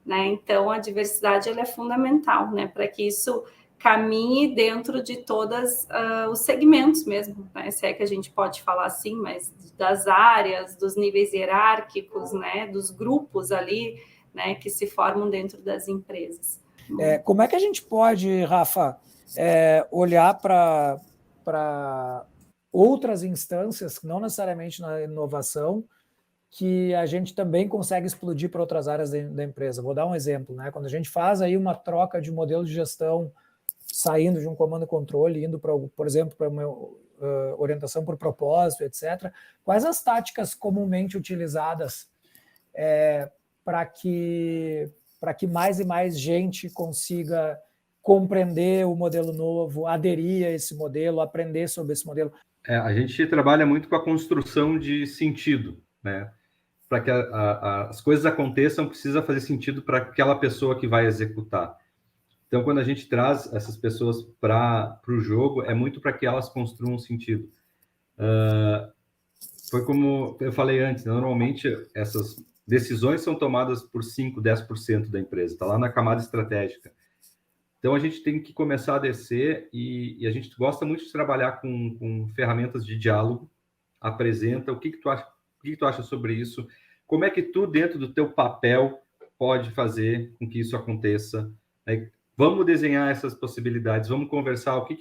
né? Então a diversidade ela é fundamental, né, para que isso caminhe dentro de todos os segmentos mesmo, né? Se é que a gente pode falar assim, mas das áreas, dos níveis hierárquicos, né? Dos grupos ali, né? Que se formam dentro das empresas. Como é que a gente pode, Rafa, olhar para outras instâncias, não necessariamente na inovação, que a gente também consegue explodir para outras áreas da empresa. Vou dar um exemplo, né? Quando a gente faz aí uma troca de modelo de gestão, saindo de um comando e controle, indo para, por exemplo, para uma orientação por propósito, etc. Quais as táticas comumente utilizadas para que mais e mais gente consiga compreender o modelo novo, aderir a esse modelo, aprender sobre esse modelo? A gente trabalha muito com a construção de sentido, né? Para que as coisas aconteçam, precisa fazer sentido para aquela pessoa que vai executar. Então, quando a gente traz essas pessoas para o jogo, é muito para que elas construam um sentido. Foi como eu falei antes, né? Normalmente essas decisões são tomadas por 5%, 10% da empresa, está lá na camada estratégica. Então, a gente tem que começar a descer e a gente gosta muito de trabalhar com ferramentas de diálogo. Apresenta o que tu acha, o que tu acha sobre isso, como é que tu, dentro do teu papel, pode fazer com que isso aconteça, né? Vamos desenhar essas possibilidades, vamos conversar o que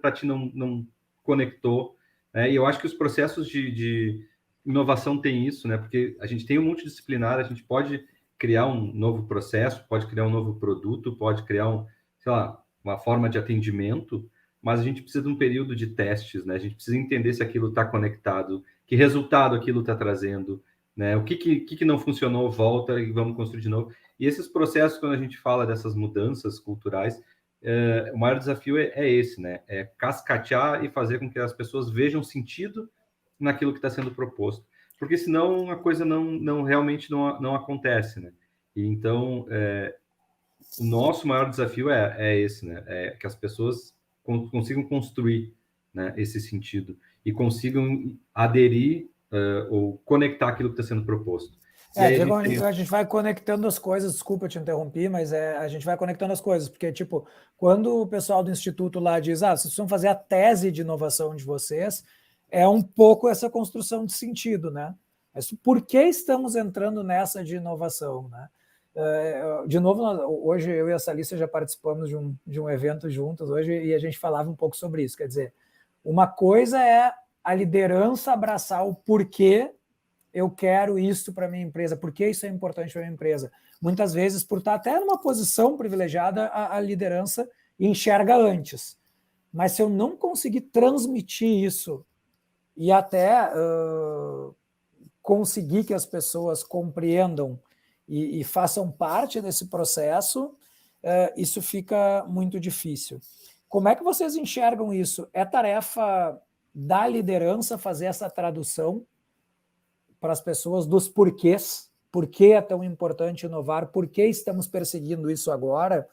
para ti não conectou, né? E eu acho que os processos de inovação têm isso, né? Porque a gente tem um multidisciplinar, a gente pode criar um novo processo, pode criar um novo produto, pode criar sei lá, uma forma de atendimento, mas a gente precisa de um período de testes, né? A gente precisa entender se aquilo está conectado, que resultado aquilo está trazendo, né? O que não funcionou, volta e vamos construir de novo. E esses processos, quando a gente fala dessas mudanças culturais, o maior desafio é esse, né? É cascatear e fazer com que as pessoas vejam sentido naquilo que está sendo proposto. Porque senão a coisa realmente não acontece, né? E então, o nosso maior desafio é esse, né? É que as pessoas consigam construir, né, esse sentido e consigam aderir ou conectar aquilo que está sendo proposto. Diego, a gente vai conectando as coisas, desculpa eu te interromper, mas a gente vai conectando as coisas, porque, tipo, quando o pessoal do Instituto lá diz, vocês precisam fazer a tese de inovação de vocês, é um pouco essa construção de sentido, né? Mas por que estamos entrando nessa de inovação, né? De novo, hoje eu e a Salissa já participamos de um evento juntos hoje e a gente falava um pouco sobre isso, quer dizer, uma coisa é a liderança abraçar o porquê eu quero isso para a minha empresa, por que isso é importante para a minha empresa. Muitas vezes, por estar até numa posição privilegiada, a liderança enxerga antes. Mas se eu não conseguir transmitir isso e até conseguir que as pessoas compreendam e façam parte desse processo, isso fica muito difícil. Como é que vocês enxergam isso? É tarefa da liderança fazer essa tradução para as pessoas dos porquês, por que é tão importante inovar, por que estamos perseguindo isso agora,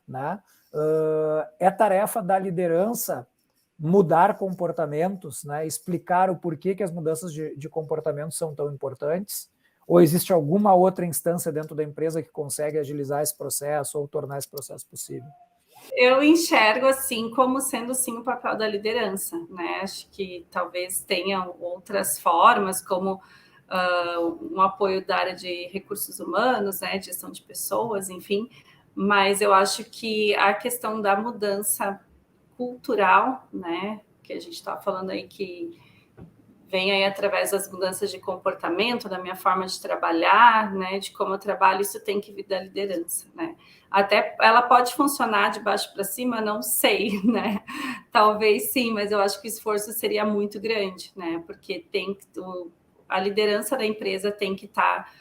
né? É tarefa da liderança mudar comportamentos, né? Explicar o porquê que as mudanças de comportamento são tão importantes, ou existe alguma outra instância dentro da empresa que consegue agilizar esse processo ou tornar esse processo possível? Eu enxergo assim como sendo sim o papel da liderança, né? Acho que talvez tenha outras formas, como um apoio da área de recursos humanos, né, gestão de pessoas, enfim, mas eu acho que a questão da mudança cultural, né, que a gente está falando aí que vem aí através das mudanças de comportamento, da minha forma de trabalhar, né, de como eu trabalho, isso tem que vir da liderança, né. Até ela pode funcionar de baixo para cima, não sei, né, talvez sim, mas eu acho que o esforço seria muito grande, né, porque tem que a liderança da empresa tem que estar...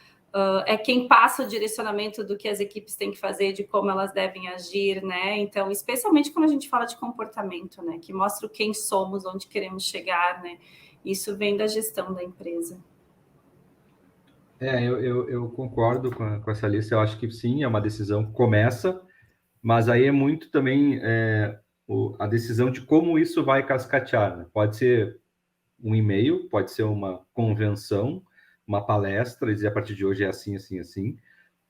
é quem passa o direcionamento do que as equipes têm que fazer, de como elas devem agir, né? Então, especialmente quando a gente fala de comportamento, né? Que mostra quem somos, onde queremos chegar, né? Isso vem da gestão da empresa. Eu concordo com essa lista. Eu acho que sim, é uma decisão que começa, mas aí é muito também a decisão de como isso vai cascatear, né? Pode ser um e-mail, pode ser uma convenção, uma palestra, e dizer a partir de hoje é assim, assim, assim.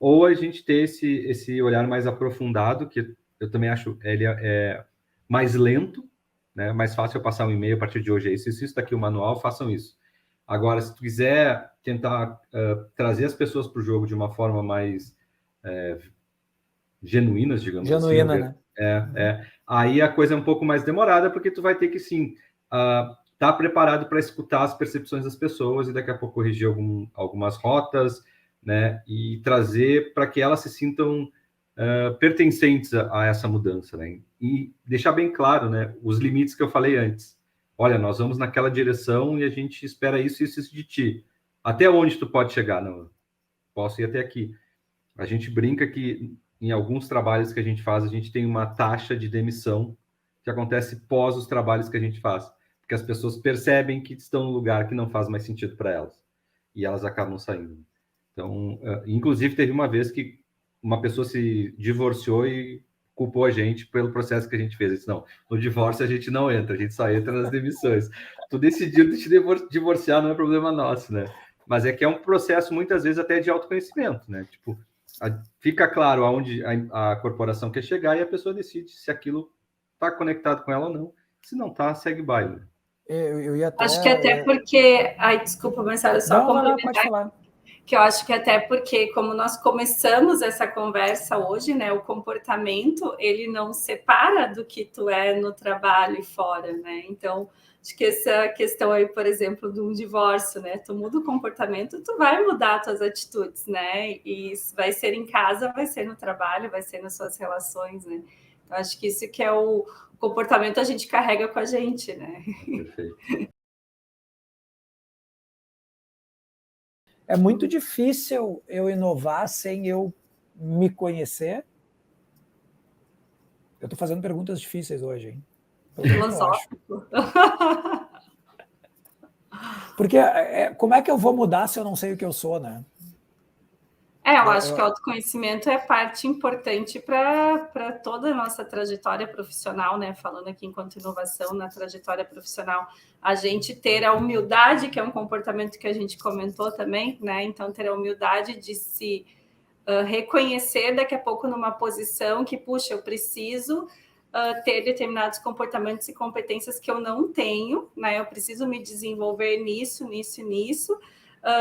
Ou a gente ter esse olhar mais aprofundado, que eu também acho ele é mais lento, né? Mais fácil eu passar um e-mail a partir de hoje é isso, está aqui o manual, façam isso. Agora, se tu quiser tentar trazer as pessoas para o jogo de uma forma mais genuínas, digamos Genuína, assim. né? Aí a coisa é um pouco mais demorada, porque tu vai ter que, sim, estar preparado para escutar as percepções das pessoas e daqui a pouco corrigir algumas rotas, né? E trazer para que elas se sintam pertencentes a essa mudança, né? E deixar bem claro, né, os limites que eu falei antes. Olha, nós vamos naquela direção e a gente espera isso de ti. Até onde tu pode chegar? Não, posso ir até aqui. A gente brinca que em alguns trabalhos que a gente faz, a gente tem uma taxa de demissão que acontece pós os trabalhos que a gente faz, porque as pessoas percebem que estão num lugar que não faz mais sentido para elas e elas acabam saindo. Então, inclusive, teve uma vez que uma pessoa se divorciou e culpou a gente pelo processo que a gente fez. Disse, não, no divórcio a gente não entra, a gente só entra nas demissões. Tu decidiu te divorciar, não é problema nosso, né? Mas é que é um processo, muitas vezes, até de autoconhecimento, né? Tipo, fica claro aonde a corporação quer chegar e a pessoa decide se aquilo está conectado com ela ou não. Se não está, segue baile. Eu ia até... Acho que até porque... Ai, desculpa, Marcelo, só complementar. Pode falar. Que eu acho que até porque, como nós começamos essa conversa hoje, né, o comportamento, ele não separa do que tu é no trabalho e fora, né? Então, acho que essa questão aí, por exemplo, de um divórcio, né? Tu muda o comportamento, tu vai mudar tuas atitudes, né? E vai ser em casa, vai ser no trabalho, vai ser nas suas relações, né? Então, acho que isso que é o comportamento a gente carrega com a gente, né? Perfeito. É muito difícil eu inovar sem eu me conhecer. Eu estou fazendo perguntas difíceis hoje, hein? Filosófico. Porque como é que eu vou mudar se eu não sei o que eu sou, né? Eu acho que o autoconhecimento é parte importante para toda a nossa trajetória profissional, né? Falando aqui enquanto inovação na trajetória profissional, a gente ter a humildade, que é um comportamento que a gente comentou também, né? Então, ter a humildade de se reconhecer daqui a pouco numa posição que, puxa, eu preciso ter determinados comportamentos e competências que eu não tenho, né? Eu preciso me desenvolver nisso,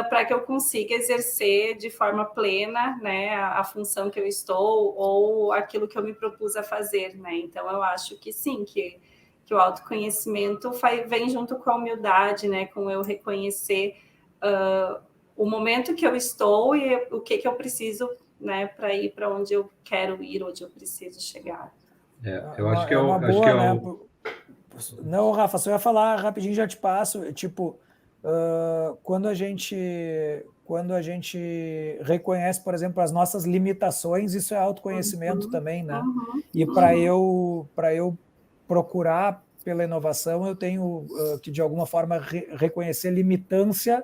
para que eu consiga exercer de forma plena, né, a função que eu estou ou aquilo que eu me propus a fazer, né? Então, eu acho que sim, que o autoconhecimento vem junto com a humildade, né, com eu reconhecer o momento que eu estou e o que eu preciso, né, para ir para onde eu quero ir, onde eu preciso chegar. Eu acho que é uma boa, né? Não, Rafa, só ia falar rapidinho, já te passo, tipo... quando a gente reconhece, por exemplo, as nossas limitações, isso é autoconhecimento também, né? E para eu procurar pela inovação, eu tenho que, de alguma forma, reconhecer limitância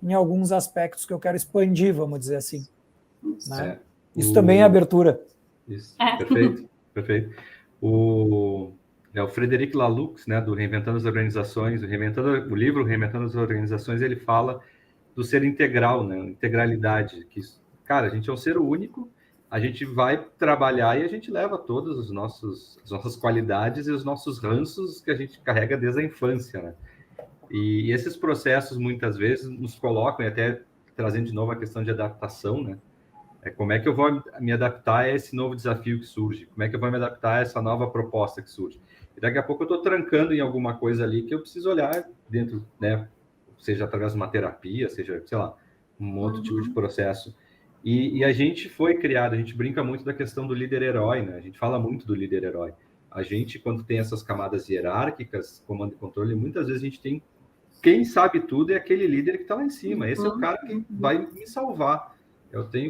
em alguns aspectos que eu quero expandir, vamos dizer assim. Né? Isso também é abertura. Isso, perfeito, perfeito. O Frederic Laloux, né, do Reinventando as Organizações, o livro Reinventando as Organizações, ele fala do ser integral, né, integralidade, que, cara, a gente é um ser único, a gente vai trabalhar e a gente leva todas as nossas qualidades e os nossos ranços que a gente carrega desde a infância, né? E esses processos, muitas vezes, nos colocam, e até trazendo de novo a questão de adaptação, né? Como é que eu vou me adaptar a esse novo desafio que surge? Como é que eu vou me adaptar a essa nova proposta que surge? E daqui a pouco eu estou trancando em alguma coisa ali que eu preciso olhar dentro, né? Seja através de uma terapia, seja, sei lá, um outro tipo de processo. E a gente foi criado, a gente brinca muito da questão do líder-herói, né? A gente fala muito do líder-herói. A gente, quando tem essas camadas hierárquicas, comando e controle, muitas vezes a gente tem... Quem sabe tudo é aquele líder que está lá em cima. Esse é o cara que vai me salvar.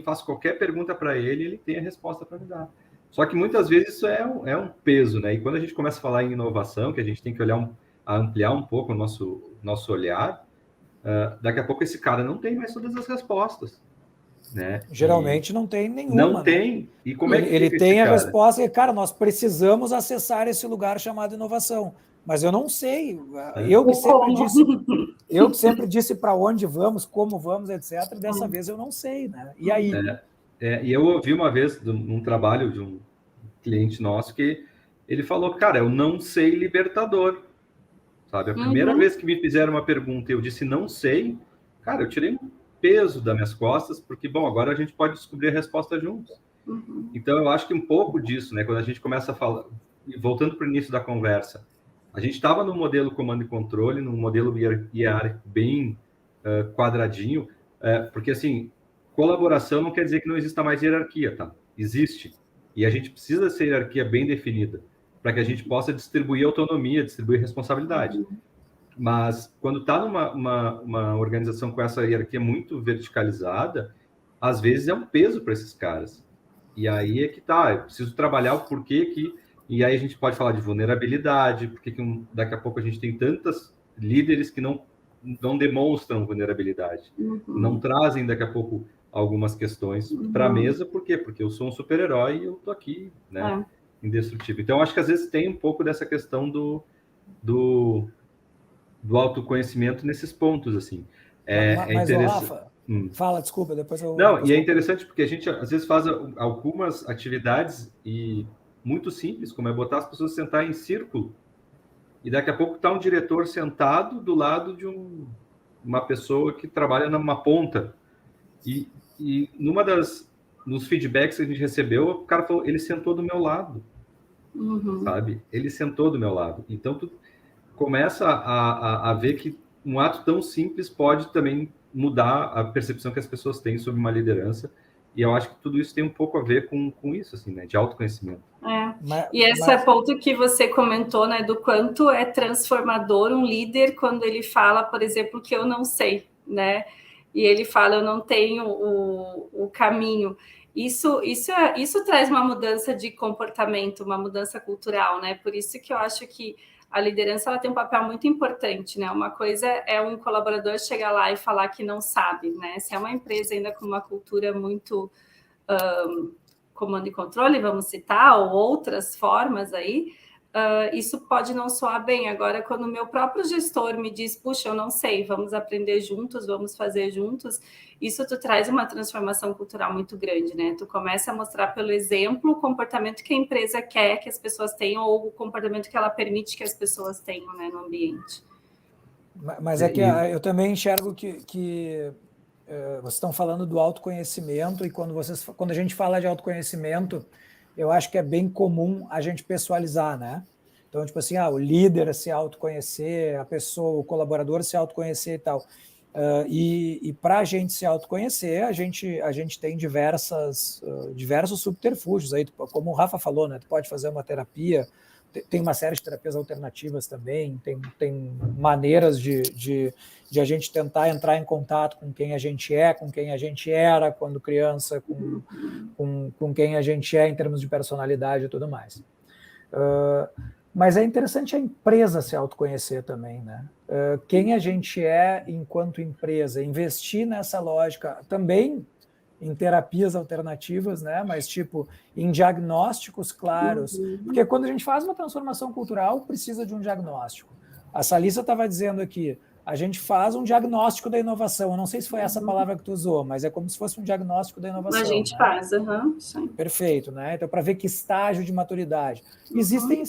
Faço qualquer pergunta para ele, ele tem a resposta para me dar. Só que muitas vezes isso é um peso, né? E quando a gente começa a falar em inovação, que a gente tem que ampliar um pouco o nosso olhar, daqui a pouco esse cara não tem mais todas as respostas, né? Geralmente não tem nenhuma. Não tem. Né? E como é que ele tem a resposta e, cara, nós precisamos acessar esse lugar chamado inovação. Mas eu não sei. Eu que sempre disse para onde vamos, como vamos, etc. Dessa vez eu não sei, né? E aí? E eu ouvi uma vez num trabalho de um cliente nosso que ele falou, cara, eu não sei libertador, sabe? A primeira vez que me fizeram uma pergunta e eu disse não sei, cara, eu tirei um peso das minhas costas, porque, bom, agora a gente pode descobrir a resposta juntos. Então, eu acho que um pouco disso, né? Quando a gente começa a falar, voltando para o início da conversa, A gente estava no modelo comando e controle, num modelo hierárquico bem quadradinho, porque, assim, colaboração não quer dizer que não exista mais hierarquia, tá? Existe. E a gente precisa dessa hierarquia bem definida, para que a gente possa distribuir autonomia, distribuir responsabilidade. Mas quando está uma organização com essa hierarquia muito verticalizada, às vezes é um peso para esses caras. E aí é que tá, eu preciso trabalhar o porquê que... E aí a gente pode falar de vulnerabilidade, porque daqui a pouco a gente tem tantos líderes que não demonstram vulnerabilidade, não trazem daqui a pouco algumas questões para a mesa. Por quê? Porque eu sou um super-herói e eu tô aqui, né, indestrutível. Então, acho que às vezes tem um pouco dessa questão do autoconhecimento nesses pontos, assim. Mas Rafa, fala, desculpa, depois eu... Não, e é interessante porque a gente, às vezes, faz algumas atividades muito simples, como é botar as pessoas sentar em círculo, e daqui a pouco está um diretor sentado do lado de uma pessoa que trabalha numa ponta. E nos feedbacks que a gente recebeu, o cara falou, ele sentou do meu lado, sabe? Ele sentou do meu lado. Então, tu começa a ver que um ato tão simples pode também mudar a percepção que as pessoas têm sobre uma liderança. E eu acho que tudo isso tem um pouco a ver com isso, assim, né? De autoconhecimento. E esse ponto que você comentou, né? Do quanto é transformador um líder quando ele fala, por exemplo, que eu não sei, né? E ele fala, eu não tenho o caminho. Isso traz uma mudança de comportamento, uma mudança cultural, né? Por isso que eu acho que a liderança ela tem um papel muito importante, né? Uma coisa é um colaborador chegar lá e falar que não sabe, né? Se é uma empresa ainda com uma cultura muito comando e controle, vamos citar, ou outras formas aí, isso pode não soar bem. Agora, quando o meu próprio gestor me diz, puxa, eu não sei, vamos aprender juntos, vamos fazer juntos, isso tu traz uma transformação cultural muito grande, né? Tu começa a mostrar pelo exemplo o comportamento que a empresa quer que as pessoas tenham ou o comportamento que ela permite que as pessoas tenham, né, no ambiente. Mas é que eu também enxergo que vocês estão falando do autoconhecimento e quando a gente fala de autoconhecimento, eu acho que é bem comum a gente pessoalizar, né? Então, tipo assim, o líder se autoconhecer, a pessoa, o colaborador se autoconhecer e tal. E para a gente se autoconhecer, a gente tem diversos subterfúgios aí, como o Rafa falou, né? Tu pode fazer uma terapia, tem uma série de terapias alternativas também, tem maneiras de a gente tentar entrar em contato com quem a gente é, com quem a gente era quando criança, com quem a gente é em termos de personalidade e tudo mais. Mas é interessante a empresa se autoconhecer também, né? Quem a gente é enquanto empresa, investir nessa lógica também em terapias alternativas, né? Mas tipo em diagnósticos claros, porque quando a gente faz uma transformação cultural precisa de um diagnóstico. A Salissa estava dizendo aqui, a gente faz um diagnóstico da inovação. Eu não sei se foi essa palavra que tu usou, mas é como se fosse um diagnóstico da inovação. A gente faz, sim. Perfeito, né? Então, para ver que estágio de maturidade. Existem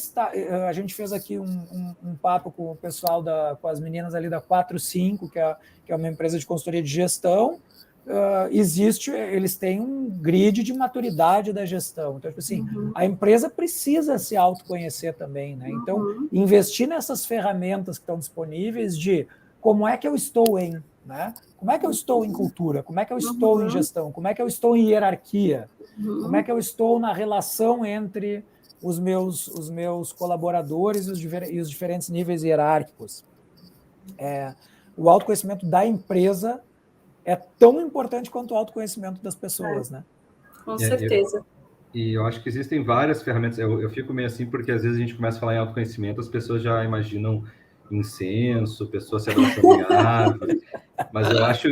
a gente fez aqui um papo com o pessoal, com as meninas ali da 45, que é uma empresa de consultoria de gestão. Eles têm um grid de maturidade da gestão. Então, tipo assim, a empresa precisa se autoconhecer também, né? Então, investir nessas ferramentas que estão disponíveis de como é que eu estou em, né? Como é que eu estou em cultura? Como é que eu estou em gestão? Como é que eu estou em hierarquia? Como é que eu estou na relação entre os meus colaboradores e os diferentes níveis hierárquicos? O autoconhecimento da empresa é tão importante quanto o autoconhecimento das pessoas, né? Com certeza. E eu acho que existem várias ferramentas. Eu fico meio assim, porque às vezes a gente começa a falar em autoconhecimento, as pessoas já imaginam incenso, pessoas se abraçando em árvore. Mas eu acho,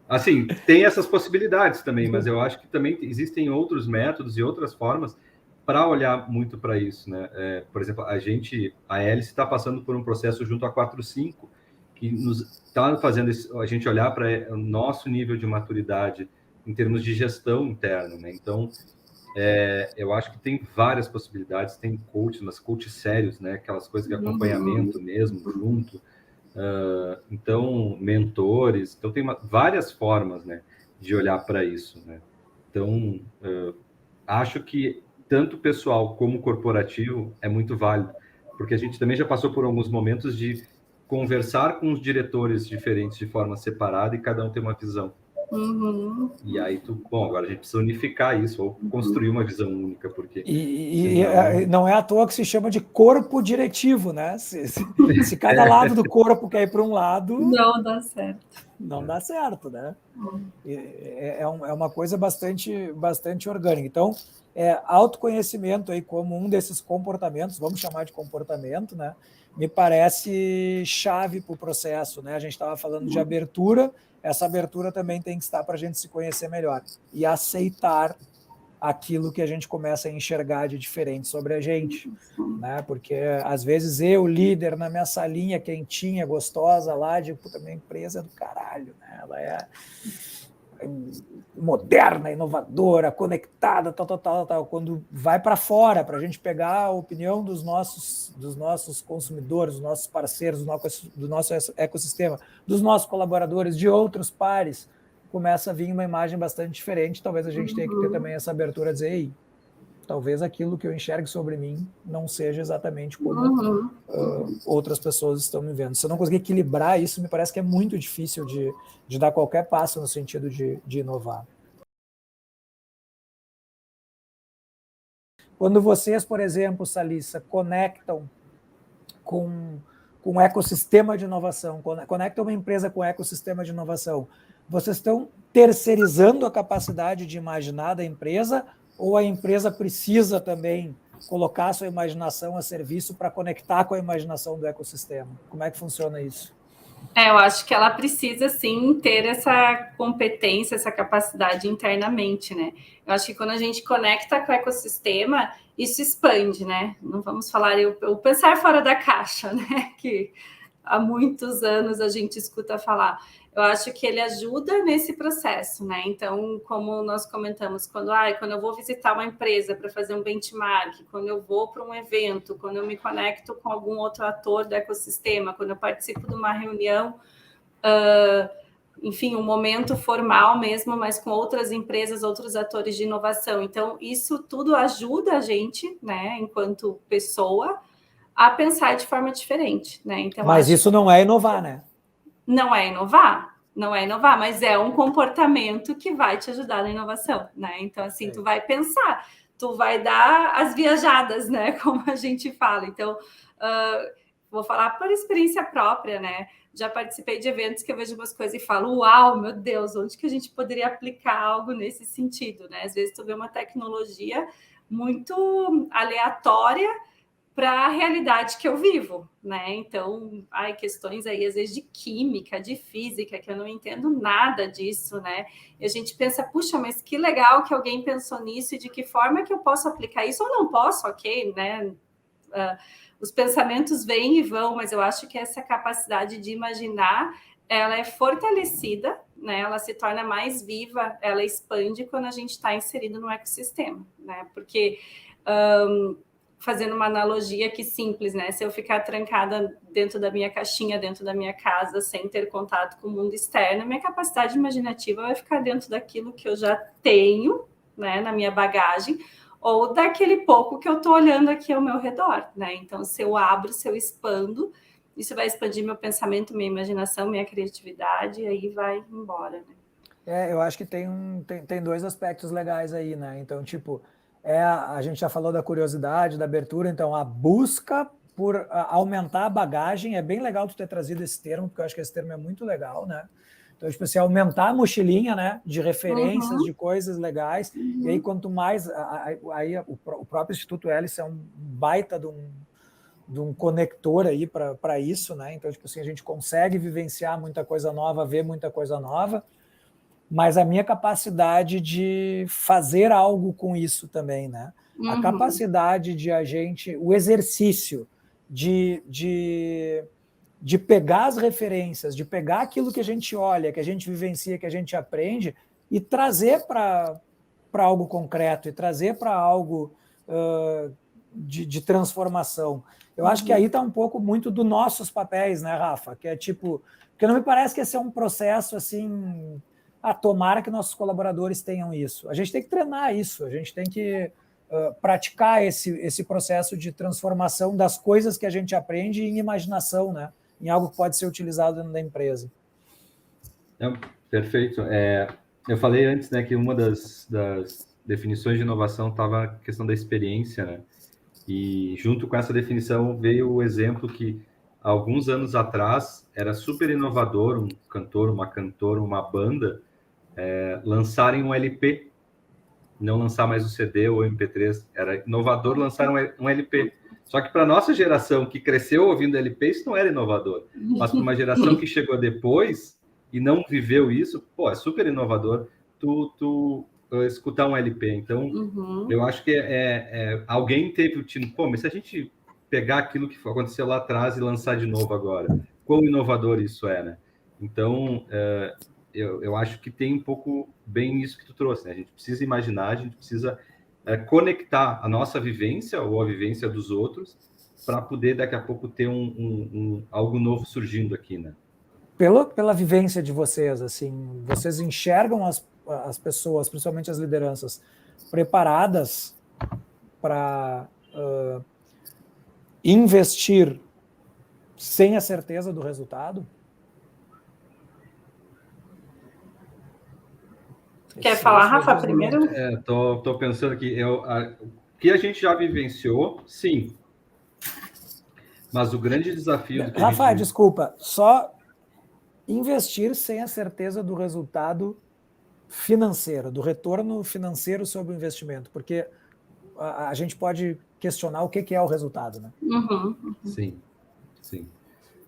assim, tem essas possibilidades também, mas eu acho que também existem outros métodos e outras formas para olhar muito para isso, né? Por exemplo, a Hélice está passando por um processo junto à 45, que nos está fazendo a gente olhar para o nosso nível de maturidade em termos de gestão interna, né? Então, eu acho que tem várias possibilidades, tem mas coaches sérios, né? Aquelas coisas de acompanhamento mesmo, junto. Então, mentores. Então, tem várias formas, né, de olhar para isso, né? Então, acho que tanto pessoal como corporativo é muito válido. porque a gente também já passou por alguns momentos de conversar com os diretores diferentes de forma separada e cada um tem uma visão. Uhum. E aí, bom, agora a gente precisa unificar isso, ou construir uma visão única, porque... Não é à toa que se chama de corpo diretivo, né? Se cada lado do corpo quer ir para um lado... Não dá certo. Não dá certo, né? É uma coisa bastante orgânica. Então, autoconhecimento aí como um desses comportamentos, vamos chamar de comportamento, né? Me parece chave para o processo, né? A gente estava falando de abertura, essa abertura também tem que estar para a gente se conhecer melhor e aceitar aquilo que a gente começa a enxergar de diferente sobre a gente, né? Porque às vezes eu, líder, na minha salinha quentinha, gostosa lá, digo, puta, minha empresa é do caralho, né? Ela é moderna, inovadora, conectada, tal. Quando vai para fora, para a gente pegar a opinião dos nossos consumidores, dos nossos parceiros, do nosso ecossistema, dos nossos colaboradores, de outros pares, começa a vir uma imagem bastante diferente. Talvez a gente tenha que ter também essa abertura a dizer, ei, talvez aquilo que eu enxergue sobre mim não seja exatamente como outras pessoas estão me vendo. Se eu não conseguir equilibrar isso, me parece que é muito difícil de dar qualquer passo no sentido de inovar. Quando vocês, por exemplo, Salissa, conectam com um ecossistema de inovação, conectam uma empresa com um ecossistema de inovação, vocês estão terceirizando a capacidade de imaginar da empresa ou a empresa precisa também colocar a sua imaginação a serviço para conectar com a imaginação do ecossistema? Como é que funciona isso? Eu acho que ela precisa, sim, ter essa competência, essa capacidade internamente, né? Eu acho que quando a gente conecta com o ecossistema, isso expande, né? Não vamos falar o pensar fora da caixa, né? Que há muitos anos a gente escuta falar. Eu acho que ele ajuda nesse processo, né? Então, como nós comentamos, quando eu vou visitar uma empresa para fazer um benchmark, quando eu vou para um evento, quando eu me conecto com algum outro ator do ecossistema, quando eu participo de uma reunião, enfim, um momento formal mesmo, mas com outras empresas, outros atores de inovação. Então, isso tudo ajuda a gente, né, enquanto pessoa, a pensar de forma diferente, né? Então, mas isso não é inovar, né? Não é inovar, mas é um comportamento que vai te ajudar na inovação, né? Então, assim, tu vai pensar, tu vai dar as viajadas, né? Como a gente fala. Então, vou falar por experiência própria, né? Já participei de eventos que eu vejo umas coisas e falo, uau, meu Deus, onde que a gente poderia aplicar algo nesse sentido, né? Às vezes tu vê uma tecnologia muito aleatória para a realidade que eu vivo, né? Então, questões aí, às vezes, de química, de física, que eu não entendo nada disso, né? E a gente pensa, puxa, mas que legal que alguém pensou nisso e de que forma que eu posso aplicar isso ou não posso, ok, né? Os pensamentos vêm e vão, mas eu acho que essa capacidade de imaginar, ela é fortalecida, né? Ela se torna mais viva, ela expande quando a gente está inserido no ecossistema, né? Porque... fazendo uma analogia aqui simples, né? Se eu ficar trancada dentro da minha caixinha, dentro da minha casa, sem ter contato com o mundo externo, minha capacidade imaginativa vai ficar dentro daquilo que eu já tenho, né, na minha bagagem, ou daquele pouco que eu estou olhando aqui ao meu redor, né? Então, se eu abro, se eu expando, isso vai expandir meu pensamento, minha imaginação, minha criatividade, e aí vai embora, né? Eu acho que tem dois aspectos legais aí, né? Então, tipo, a gente já falou da curiosidade, da abertura, então a busca por aumentar a bagagem, é bem legal tu ter trazido esse termo, porque eu acho que esse termo é muito legal, né? Então, tipo assim, aumentar a mochilinha, né, de referências, de coisas legais, e aí quanto mais, aí o próprio Instituto Hélice é um baita de um conector aí para isso, né? Então, tipo assim, a gente consegue vivenciar muita coisa nova, ver muita coisa nova, mas a minha capacidade de fazer algo com isso também, né? A capacidade de a gente, o exercício de pegar as referências, de pegar aquilo que a gente olha, que a gente vivencia, que a gente aprende e trazer para algo concreto, e trazer para algo de transformação. Eu acho que aí está um pouco muito dos nossos papéis, né, Rafa? Que é tipo, porque não me parece que esse é um processo assim... tomara que nossos colaboradores tenham isso. A gente tem que treinar isso, a gente tem que praticar esse processo de transformação das coisas que a gente aprende em imaginação, né? Em algo que pode ser utilizado dentro da empresa. Perfeito. Eu falei antes, né, que uma das definições de inovação estava a questão da experiência, né? E junto com essa definição veio o exemplo que, alguns anos atrás, era super inovador um cantor, uma cantora, uma banda lançarem um LP, não lançar mais o CD ou o MP3. Era inovador lançar um LP. Só que para nossa geração que cresceu ouvindo LP, isso não era inovador. Mas para uma geração que chegou depois e não viveu isso, pô, é super inovador tu escutar um LP. Então, eu acho que alguém teve o time, pô, mas se a gente pegar aquilo que aconteceu lá atrás e lançar de novo agora, quão inovador isso é, né? Então, eu acho que tem um pouco bem isso que tu trouxe, né? A gente precisa imaginar, a gente precisa conectar a nossa vivência ou a vivência dos outros para poder, daqui a pouco, ter algo novo surgindo aqui, né? Pela vivência de vocês, assim, vocês enxergam as pessoas, principalmente as lideranças, preparadas para investir sem a certeza do resultado? Quer falar, Rafa, primeiro? Tô pensando aqui, o que a gente já vivenciou, sim. Mas o grande desafio... Rafa, desculpa, só investir sem a certeza do resultado financeiro, do retorno financeiro sobre o investimento, porque a gente pode questionar o que é o resultado, né? Sim.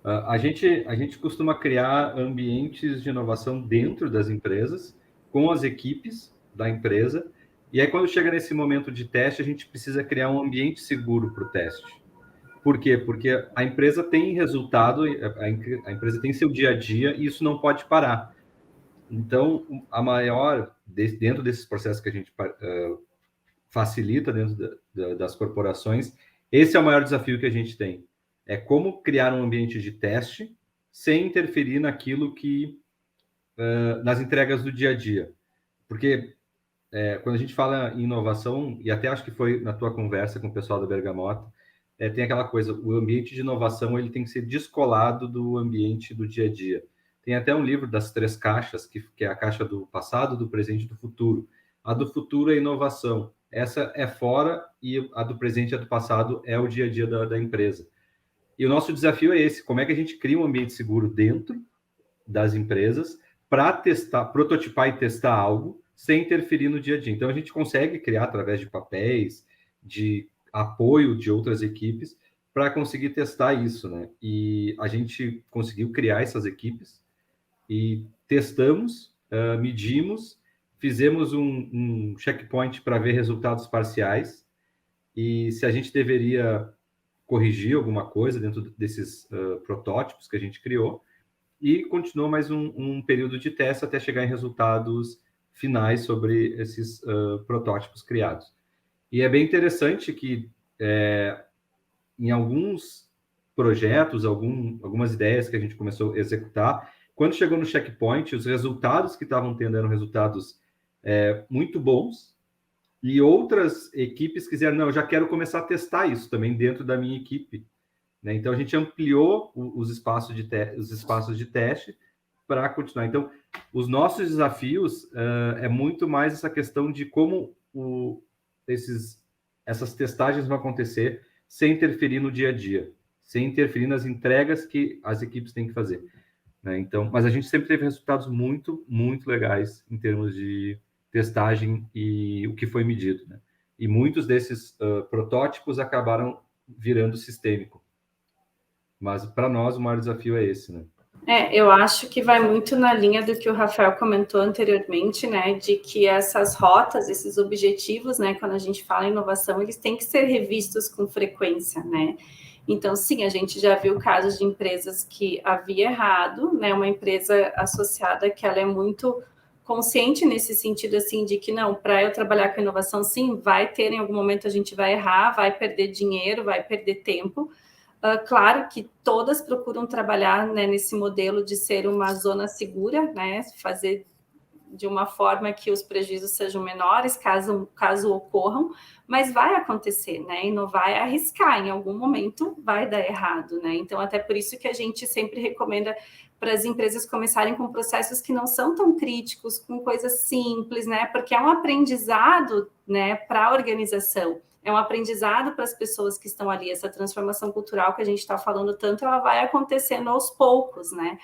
A gente costuma criar ambientes de inovação dentro das empresas, com as equipes da empresa, e aí quando chega nesse momento de teste, a gente precisa criar um ambiente seguro para o teste. Por quê? Porque a empresa tem resultado, a empresa tem seu dia a dia, e isso não pode parar. Então, dentro desses processos que a gente facilita dentro das corporações, esse é o maior desafio que a gente tem. É como criar um ambiente de teste sem interferir naquilo que... nas entregas do dia a dia. Porque quando a gente fala em inovação, e até acho que foi na tua conversa com o pessoal da Bergamota, tem aquela coisa, o ambiente de inovação ele tem que ser descolado do ambiente do dia a dia. Tem até um livro das 3 caixas, que é a caixa do passado, do presente e do futuro. A do futuro é inovação. Essa é fora, e a do presente e a do passado é o dia a dia da empresa. E o nosso desafio é esse, como é que a gente cria um ambiente seguro dentro das empresas para testar, prototipar e testar algo sem interferir no dia a dia. Então, a gente consegue criar através de papéis, de apoio de outras equipes, para conseguir testar isso, né? E a gente conseguiu criar essas equipes e testamos, medimos, fizemos um checkpoint para ver resultados parciais e se a gente deveria corrigir alguma coisa dentro desses protótipos que a gente criou, e continuou mais um período de teste até chegar em resultados finais sobre esses protótipos criados. E é bem interessante que em alguns projetos, algumas ideias que a gente começou a executar, quando chegou no checkpoint, os resultados que estavam tendo eram resultados muito bons, e outras equipes quiseram, não, eu já quero começar a testar isso também dentro da minha equipe. Né? Então, a gente ampliou os espaços de teste para continuar. Então, os nossos desafios é muito mais essa questão de como essas testagens vão acontecer sem interferir no dia a dia, sem interferir nas entregas que as equipes têm que fazer. Né? Então, mas a gente sempre teve resultados muito, muito legais em termos de testagem e o que foi medido. Né? E muitos desses protótipos acabaram virando sistêmico. Mas, para nós, o maior desafio é esse, né? Eu acho que vai muito na linha do que o Rafael comentou anteriormente, né? De que essas rotas, esses objetivos, né? Quando a gente fala em inovação, eles têm que ser revistos com frequência, né? Então, sim, a gente já viu casos de empresas que havia errado, né? Uma empresa associada que ela é muito consciente nesse sentido, assim, de que não, para eu trabalhar com inovação, sim, vai ter, em algum momento a gente vai errar, vai perder dinheiro, vai perder tempo. Claro que todas procuram trabalhar, né, nesse modelo de ser uma zona segura, né, fazer de uma forma que os prejuízos sejam menores, caso ocorram, mas vai acontecer, né? E não vai arriscar, em algum momento vai dar errado, né? Então, até por isso que a gente sempre recomenda para as empresas começarem com processos que não são tão críticos, com coisas simples, né? Porque é um aprendizado, né, para a organização. É um aprendizado para as pessoas que estão ali. Essa transformação cultural que a gente está falando tanto, ela vai acontecendo aos poucos, né?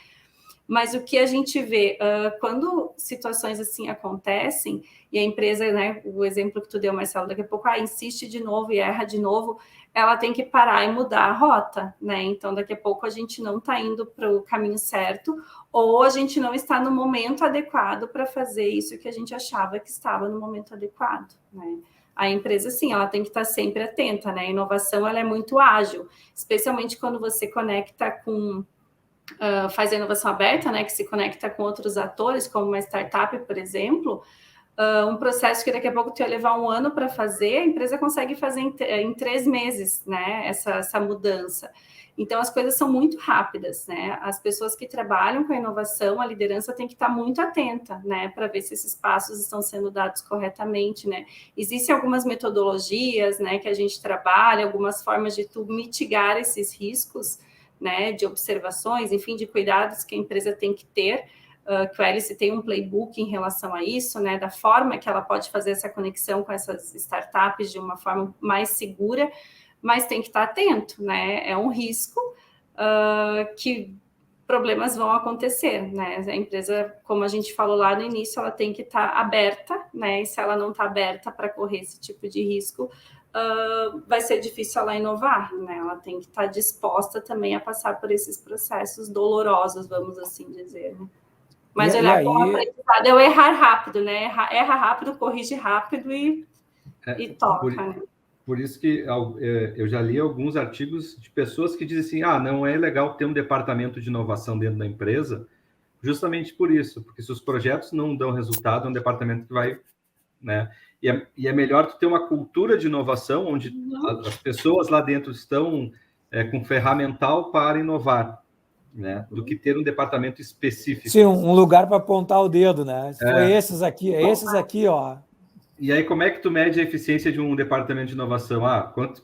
Mas o que a gente vê, quando situações assim acontecem, e a empresa, né, o exemplo que tu deu, Marcelo, daqui a pouco insiste de novo e erra de novo, ela tem que parar e mudar a rota, né? Então, daqui a pouco a gente não está indo para o caminho certo, ou a gente não está no momento adequado para fazer isso que a gente achava que estava no momento adequado, né? A empresa, sim, ela tem que estar sempre atenta, né? A inovação, ela é muito ágil, especialmente quando você conecta com... faz a inovação aberta, né, que se conecta com outros atores, como uma startup, por exemplo, um processo que daqui a pouco tu ia levar 1 ano para fazer, a empresa consegue fazer em 3 meses, né, essa mudança. Então, as coisas são muito rápidas, né? As pessoas que trabalham com a inovação, a liderança tem que estar muito atenta, né, para ver se esses passos estão sendo dados corretamente, né? Existem algumas metodologias, né, que a gente trabalha, algumas formas de tu mitigar esses riscos, né, de observações, enfim, de cuidados que a empresa tem que ter, que a Hélice tem um playbook em relação a isso, né, da forma que ela pode fazer essa conexão com essas startups de uma forma mais segura, mas tem que estar atento, né, é um risco que problemas vão acontecer, né, a empresa, como a gente falou lá no início, ela tem que estar aberta, né, e se ela não está aberta para correr esse tipo de risco, vai ser difícil ela inovar, né? Ela tem que estar disposta também a passar por esses processos dolorosos, vamos assim dizer, né? Mas olhar como aprendizado é o errar rápido, né? Erra rápido, corrige rápido e toca, né? Por isso que eu já li alguns artigos de pessoas que dizem assim, não é legal ter um departamento de inovação dentro da empresa, justamente por isso, porque se os projetos não dão resultado, é um departamento que vai, né? E é melhor tu ter uma cultura de inovação, onde as pessoas lá dentro estão com ferramental para inovar, né? Do que ter um departamento específico. Sim, um lugar para apontar o dedo, né? Foi esses aqui, ó. E aí, como é que tu mede a eficiência de um departamento de inovação?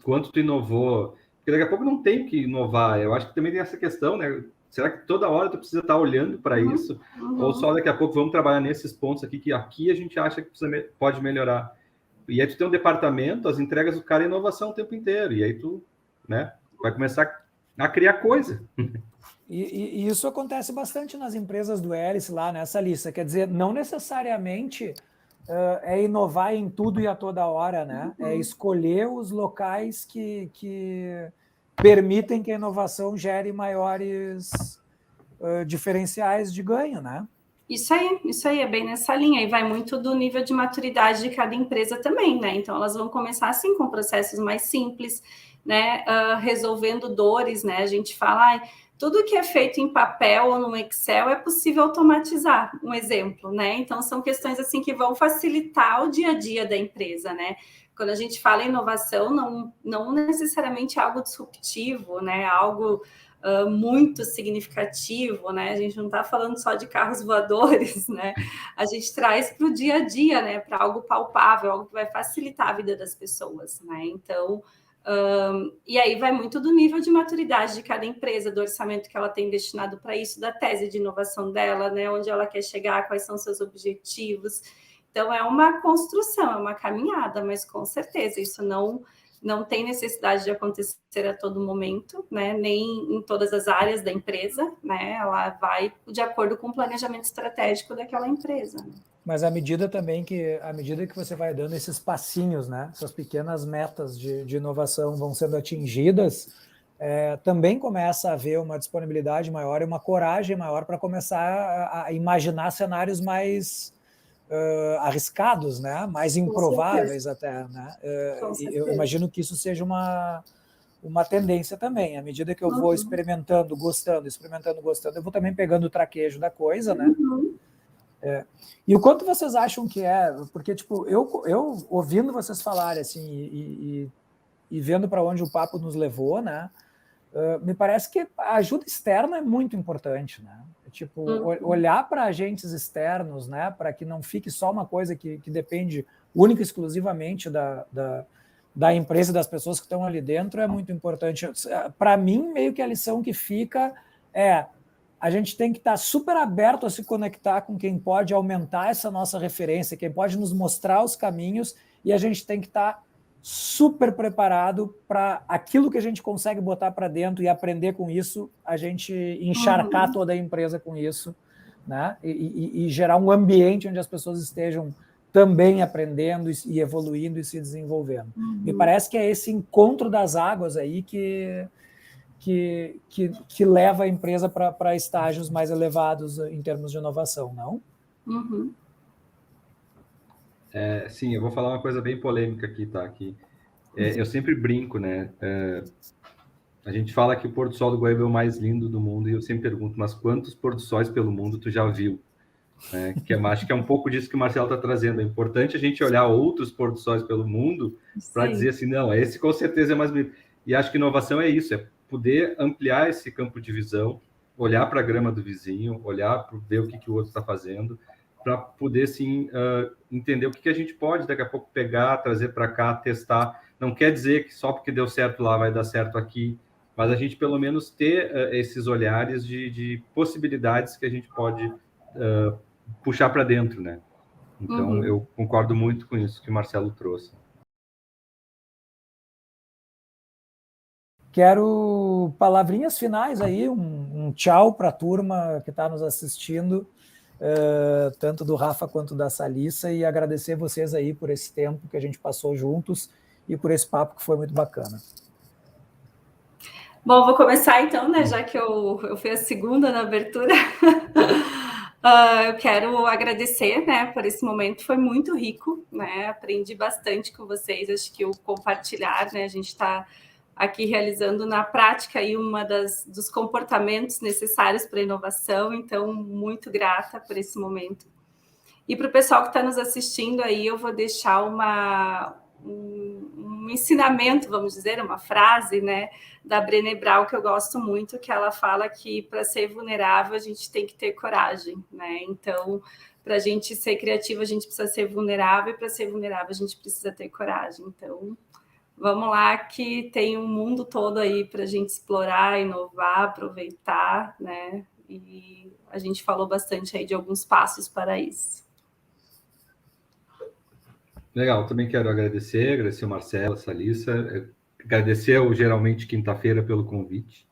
Quanto tu inovou? Porque daqui a pouco não tem que inovar. Eu acho que também tem essa questão, né? Será que toda hora tu precisa estar olhando para isso? Ou só daqui a pouco vamos trabalhar nesses pontos aqui a gente acha que pode melhorar? E aí tu tem um departamento, as entregas do cara é inovação o tempo inteiro. E aí tu, né, vai começar a criar coisa. E isso acontece bastante nas empresas do Hélice lá nessa lista. Quer dizer, não necessariamente é inovar em tudo e a toda hora, né? É escolher os locais que permitem que a inovação gere maiores diferenciais de ganho, né? Isso aí, é bem nessa linha, e vai muito do nível de maturidade de cada empresa também, né? Então, elas vão começar assim com processos mais simples, né? Resolvendo dores, né? A gente fala, tudo que é feito em papel ou no Excel é possível automatizar, um exemplo, né? Então, são questões assim que vão facilitar o dia a dia da empresa, né? Quando a gente fala em inovação, não necessariamente algo disruptivo, né? Algo muito significativo, né? A gente não está falando só de carros voadores, né? A gente traz para o dia a dia, né? Para algo palpável, algo que vai facilitar a vida das pessoas, né? Então, e aí vai muito do nível de maturidade de cada empresa, do orçamento que ela tem destinado para isso, da tese de inovação dela, né? Onde ela quer chegar, quais são seus objetivos. Então, é uma construção, é uma caminhada, mas com certeza isso não tem necessidade de acontecer a todo momento, né? Nem em todas as áreas da empresa, né? Ela vai de acordo com o planejamento estratégico daquela empresa. Né? Mas à medida que você vai dando esses passinhos, né? Essas pequenas metas de inovação vão sendo atingidas, também começa a haver uma disponibilidade maior e uma coragem maior para começar a imaginar cenários mais arriscados, né? Mais improváveis até, né? Eu imagino que isso seja uma tendência também. À medida que eu vou experimentando, gostando, eu vou também pegando o traquejo da coisa, né? E o quanto vocês acham que porque tipo, eu ouvindo vocês falarem assim e vendo para onde o papo nos levou, né? Me parece que a ajuda externa é muito importante, né? Tipo, olhar para agentes externos, né, para que não fique só uma coisa que depende única e exclusivamente da empresa e das pessoas que estão ali dentro, é muito importante. Para mim, meio que a lição que fica é a gente tem que estar super aberto a se conectar com quem pode aumentar essa nossa referência, quem pode nos mostrar os caminhos, e a gente tem que estar super preparado para aquilo que a gente consegue botar para dentro e aprender com isso, a gente encharcar toda a empresa com isso, né? E gerar um ambiente onde as pessoas estejam também aprendendo e evoluindo e se desenvolvendo. Me parece que é esse encontro das águas aí que leva a empresa para estágios mais elevados em termos de inovação, não? Sim, eu vou falar uma coisa bem polêmica aqui, tá? Eu sempre brinco, né? A gente fala que o pôr do sol do Guaíba é o mais lindo do mundo, e eu sempre pergunto, mas quantos pôr do sóis pelo mundo tu já viu? Acho que é um pouco disso que o Marcelo está trazendo. É importante a gente olhar outros pôr do sóis pelo mundo para dizer assim, não, esse com certeza é mais bonito. E acho que inovação é isso, é poder ampliar esse campo de visão, olhar para a grama do vizinho, olhar para ver o que o outro está fazendo, para poder, sim, entender o que a gente pode, daqui a pouco, pegar, trazer para cá, testar. Não quer dizer que só porque deu certo lá vai dar certo aqui, mas a gente, pelo menos, ter esses olhares de possibilidades que a gente pode puxar para dentro, né? Então, eu concordo muito com isso que o Marcelo trouxe. Quero palavrinhas finais aí, um tchau para a turma que está nos assistindo, tanto do Rafa quanto da Salissa, e agradecer vocês aí por esse tempo que a gente passou juntos e por esse papo que foi muito bacana. Bom, vou começar então, né, já que eu fui a segunda na abertura. Eu quero agradecer, né, por esse momento, foi muito rico, né, aprendi bastante com vocês, acho que o compartilhar, né, a gente está aqui realizando na prática aí dos comportamentos necessários para a inovação, então muito grata por esse momento. E para o pessoal que está nos assistindo aí, eu vou deixar um ensinamento, vamos dizer, uma frase, né, da Brené Brown, que eu gosto muito, que ela fala que para ser vulnerável a gente tem que ter coragem, né? Então, para a gente ser criativo, a gente precisa ser vulnerável, e para ser vulnerável a gente precisa ter coragem. Então, vamos lá, que tem um mundo todo aí para a gente explorar, inovar, aproveitar, né? E a gente falou bastante aí de alguns passos para isso. Legal, também quero agradecer o Marcelo, a Salissa, agradecer o Geralmente Quinta-feira pelo convite.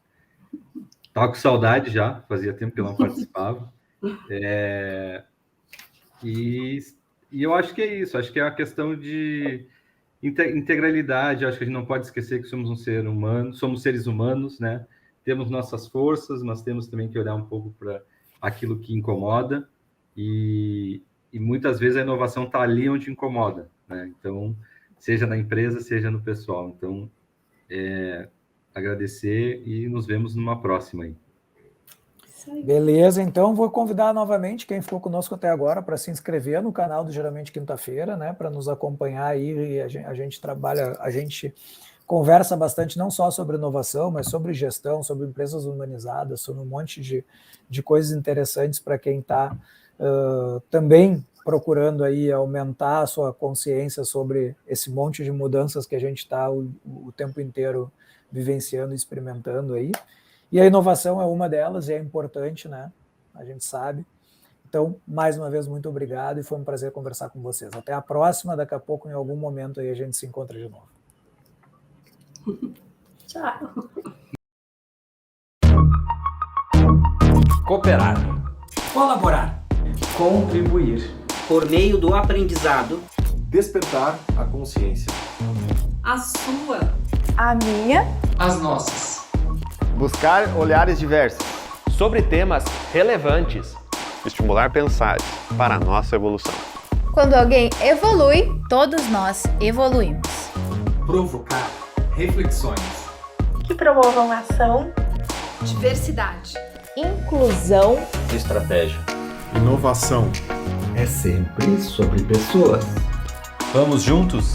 Estava com saudade já, fazia tempo que eu não participava. E eu acho que é isso, acho que é uma questão de integralidade, acho que a gente não pode esquecer que somos um ser humano, somos seres humanos, né? Temos nossas forças, mas temos também que olhar um pouco para aquilo que incomoda, e muitas vezes a inovação está ali onde incomoda, né? Então, seja na empresa, seja no pessoal. Então, agradecer e nos vemos numa próxima aí. Beleza, então vou convidar novamente quem ficou conosco até agora para se inscrever no canal do Geralmente Quinta-feira, né, para nos acompanhar aí. A gente trabalha, a gente conversa bastante não só sobre inovação, mas sobre gestão, sobre empresas humanizadas, sobre um monte de coisas interessantes para quem está também procurando aí aumentar a sua consciência sobre esse monte de mudanças que a gente está o tempo inteiro vivenciando e experimentando aí. E a inovação é uma delas e é importante, né? A gente sabe. Então, mais uma vez, muito obrigado e foi um prazer conversar com vocês. Até a próxima, daqui a pouco, em algum momento, aí a gente se encontra de novo. Tchau. Cooperar. Colaborar. Contribuir. Por meio do aprendizado. Despertar a consciência. A sua. A minha. As nossas. Buscar olhares diversos Sobre temas relevantes. estimular pensar para a nossa evolução. Quando alguém evolui, todos nós evoluímos. Provocar reflexões. Que promovam ação, Diversidade. Inclusão. Estratégia. Inovação é sempre sobre pessoas. Vamos juntos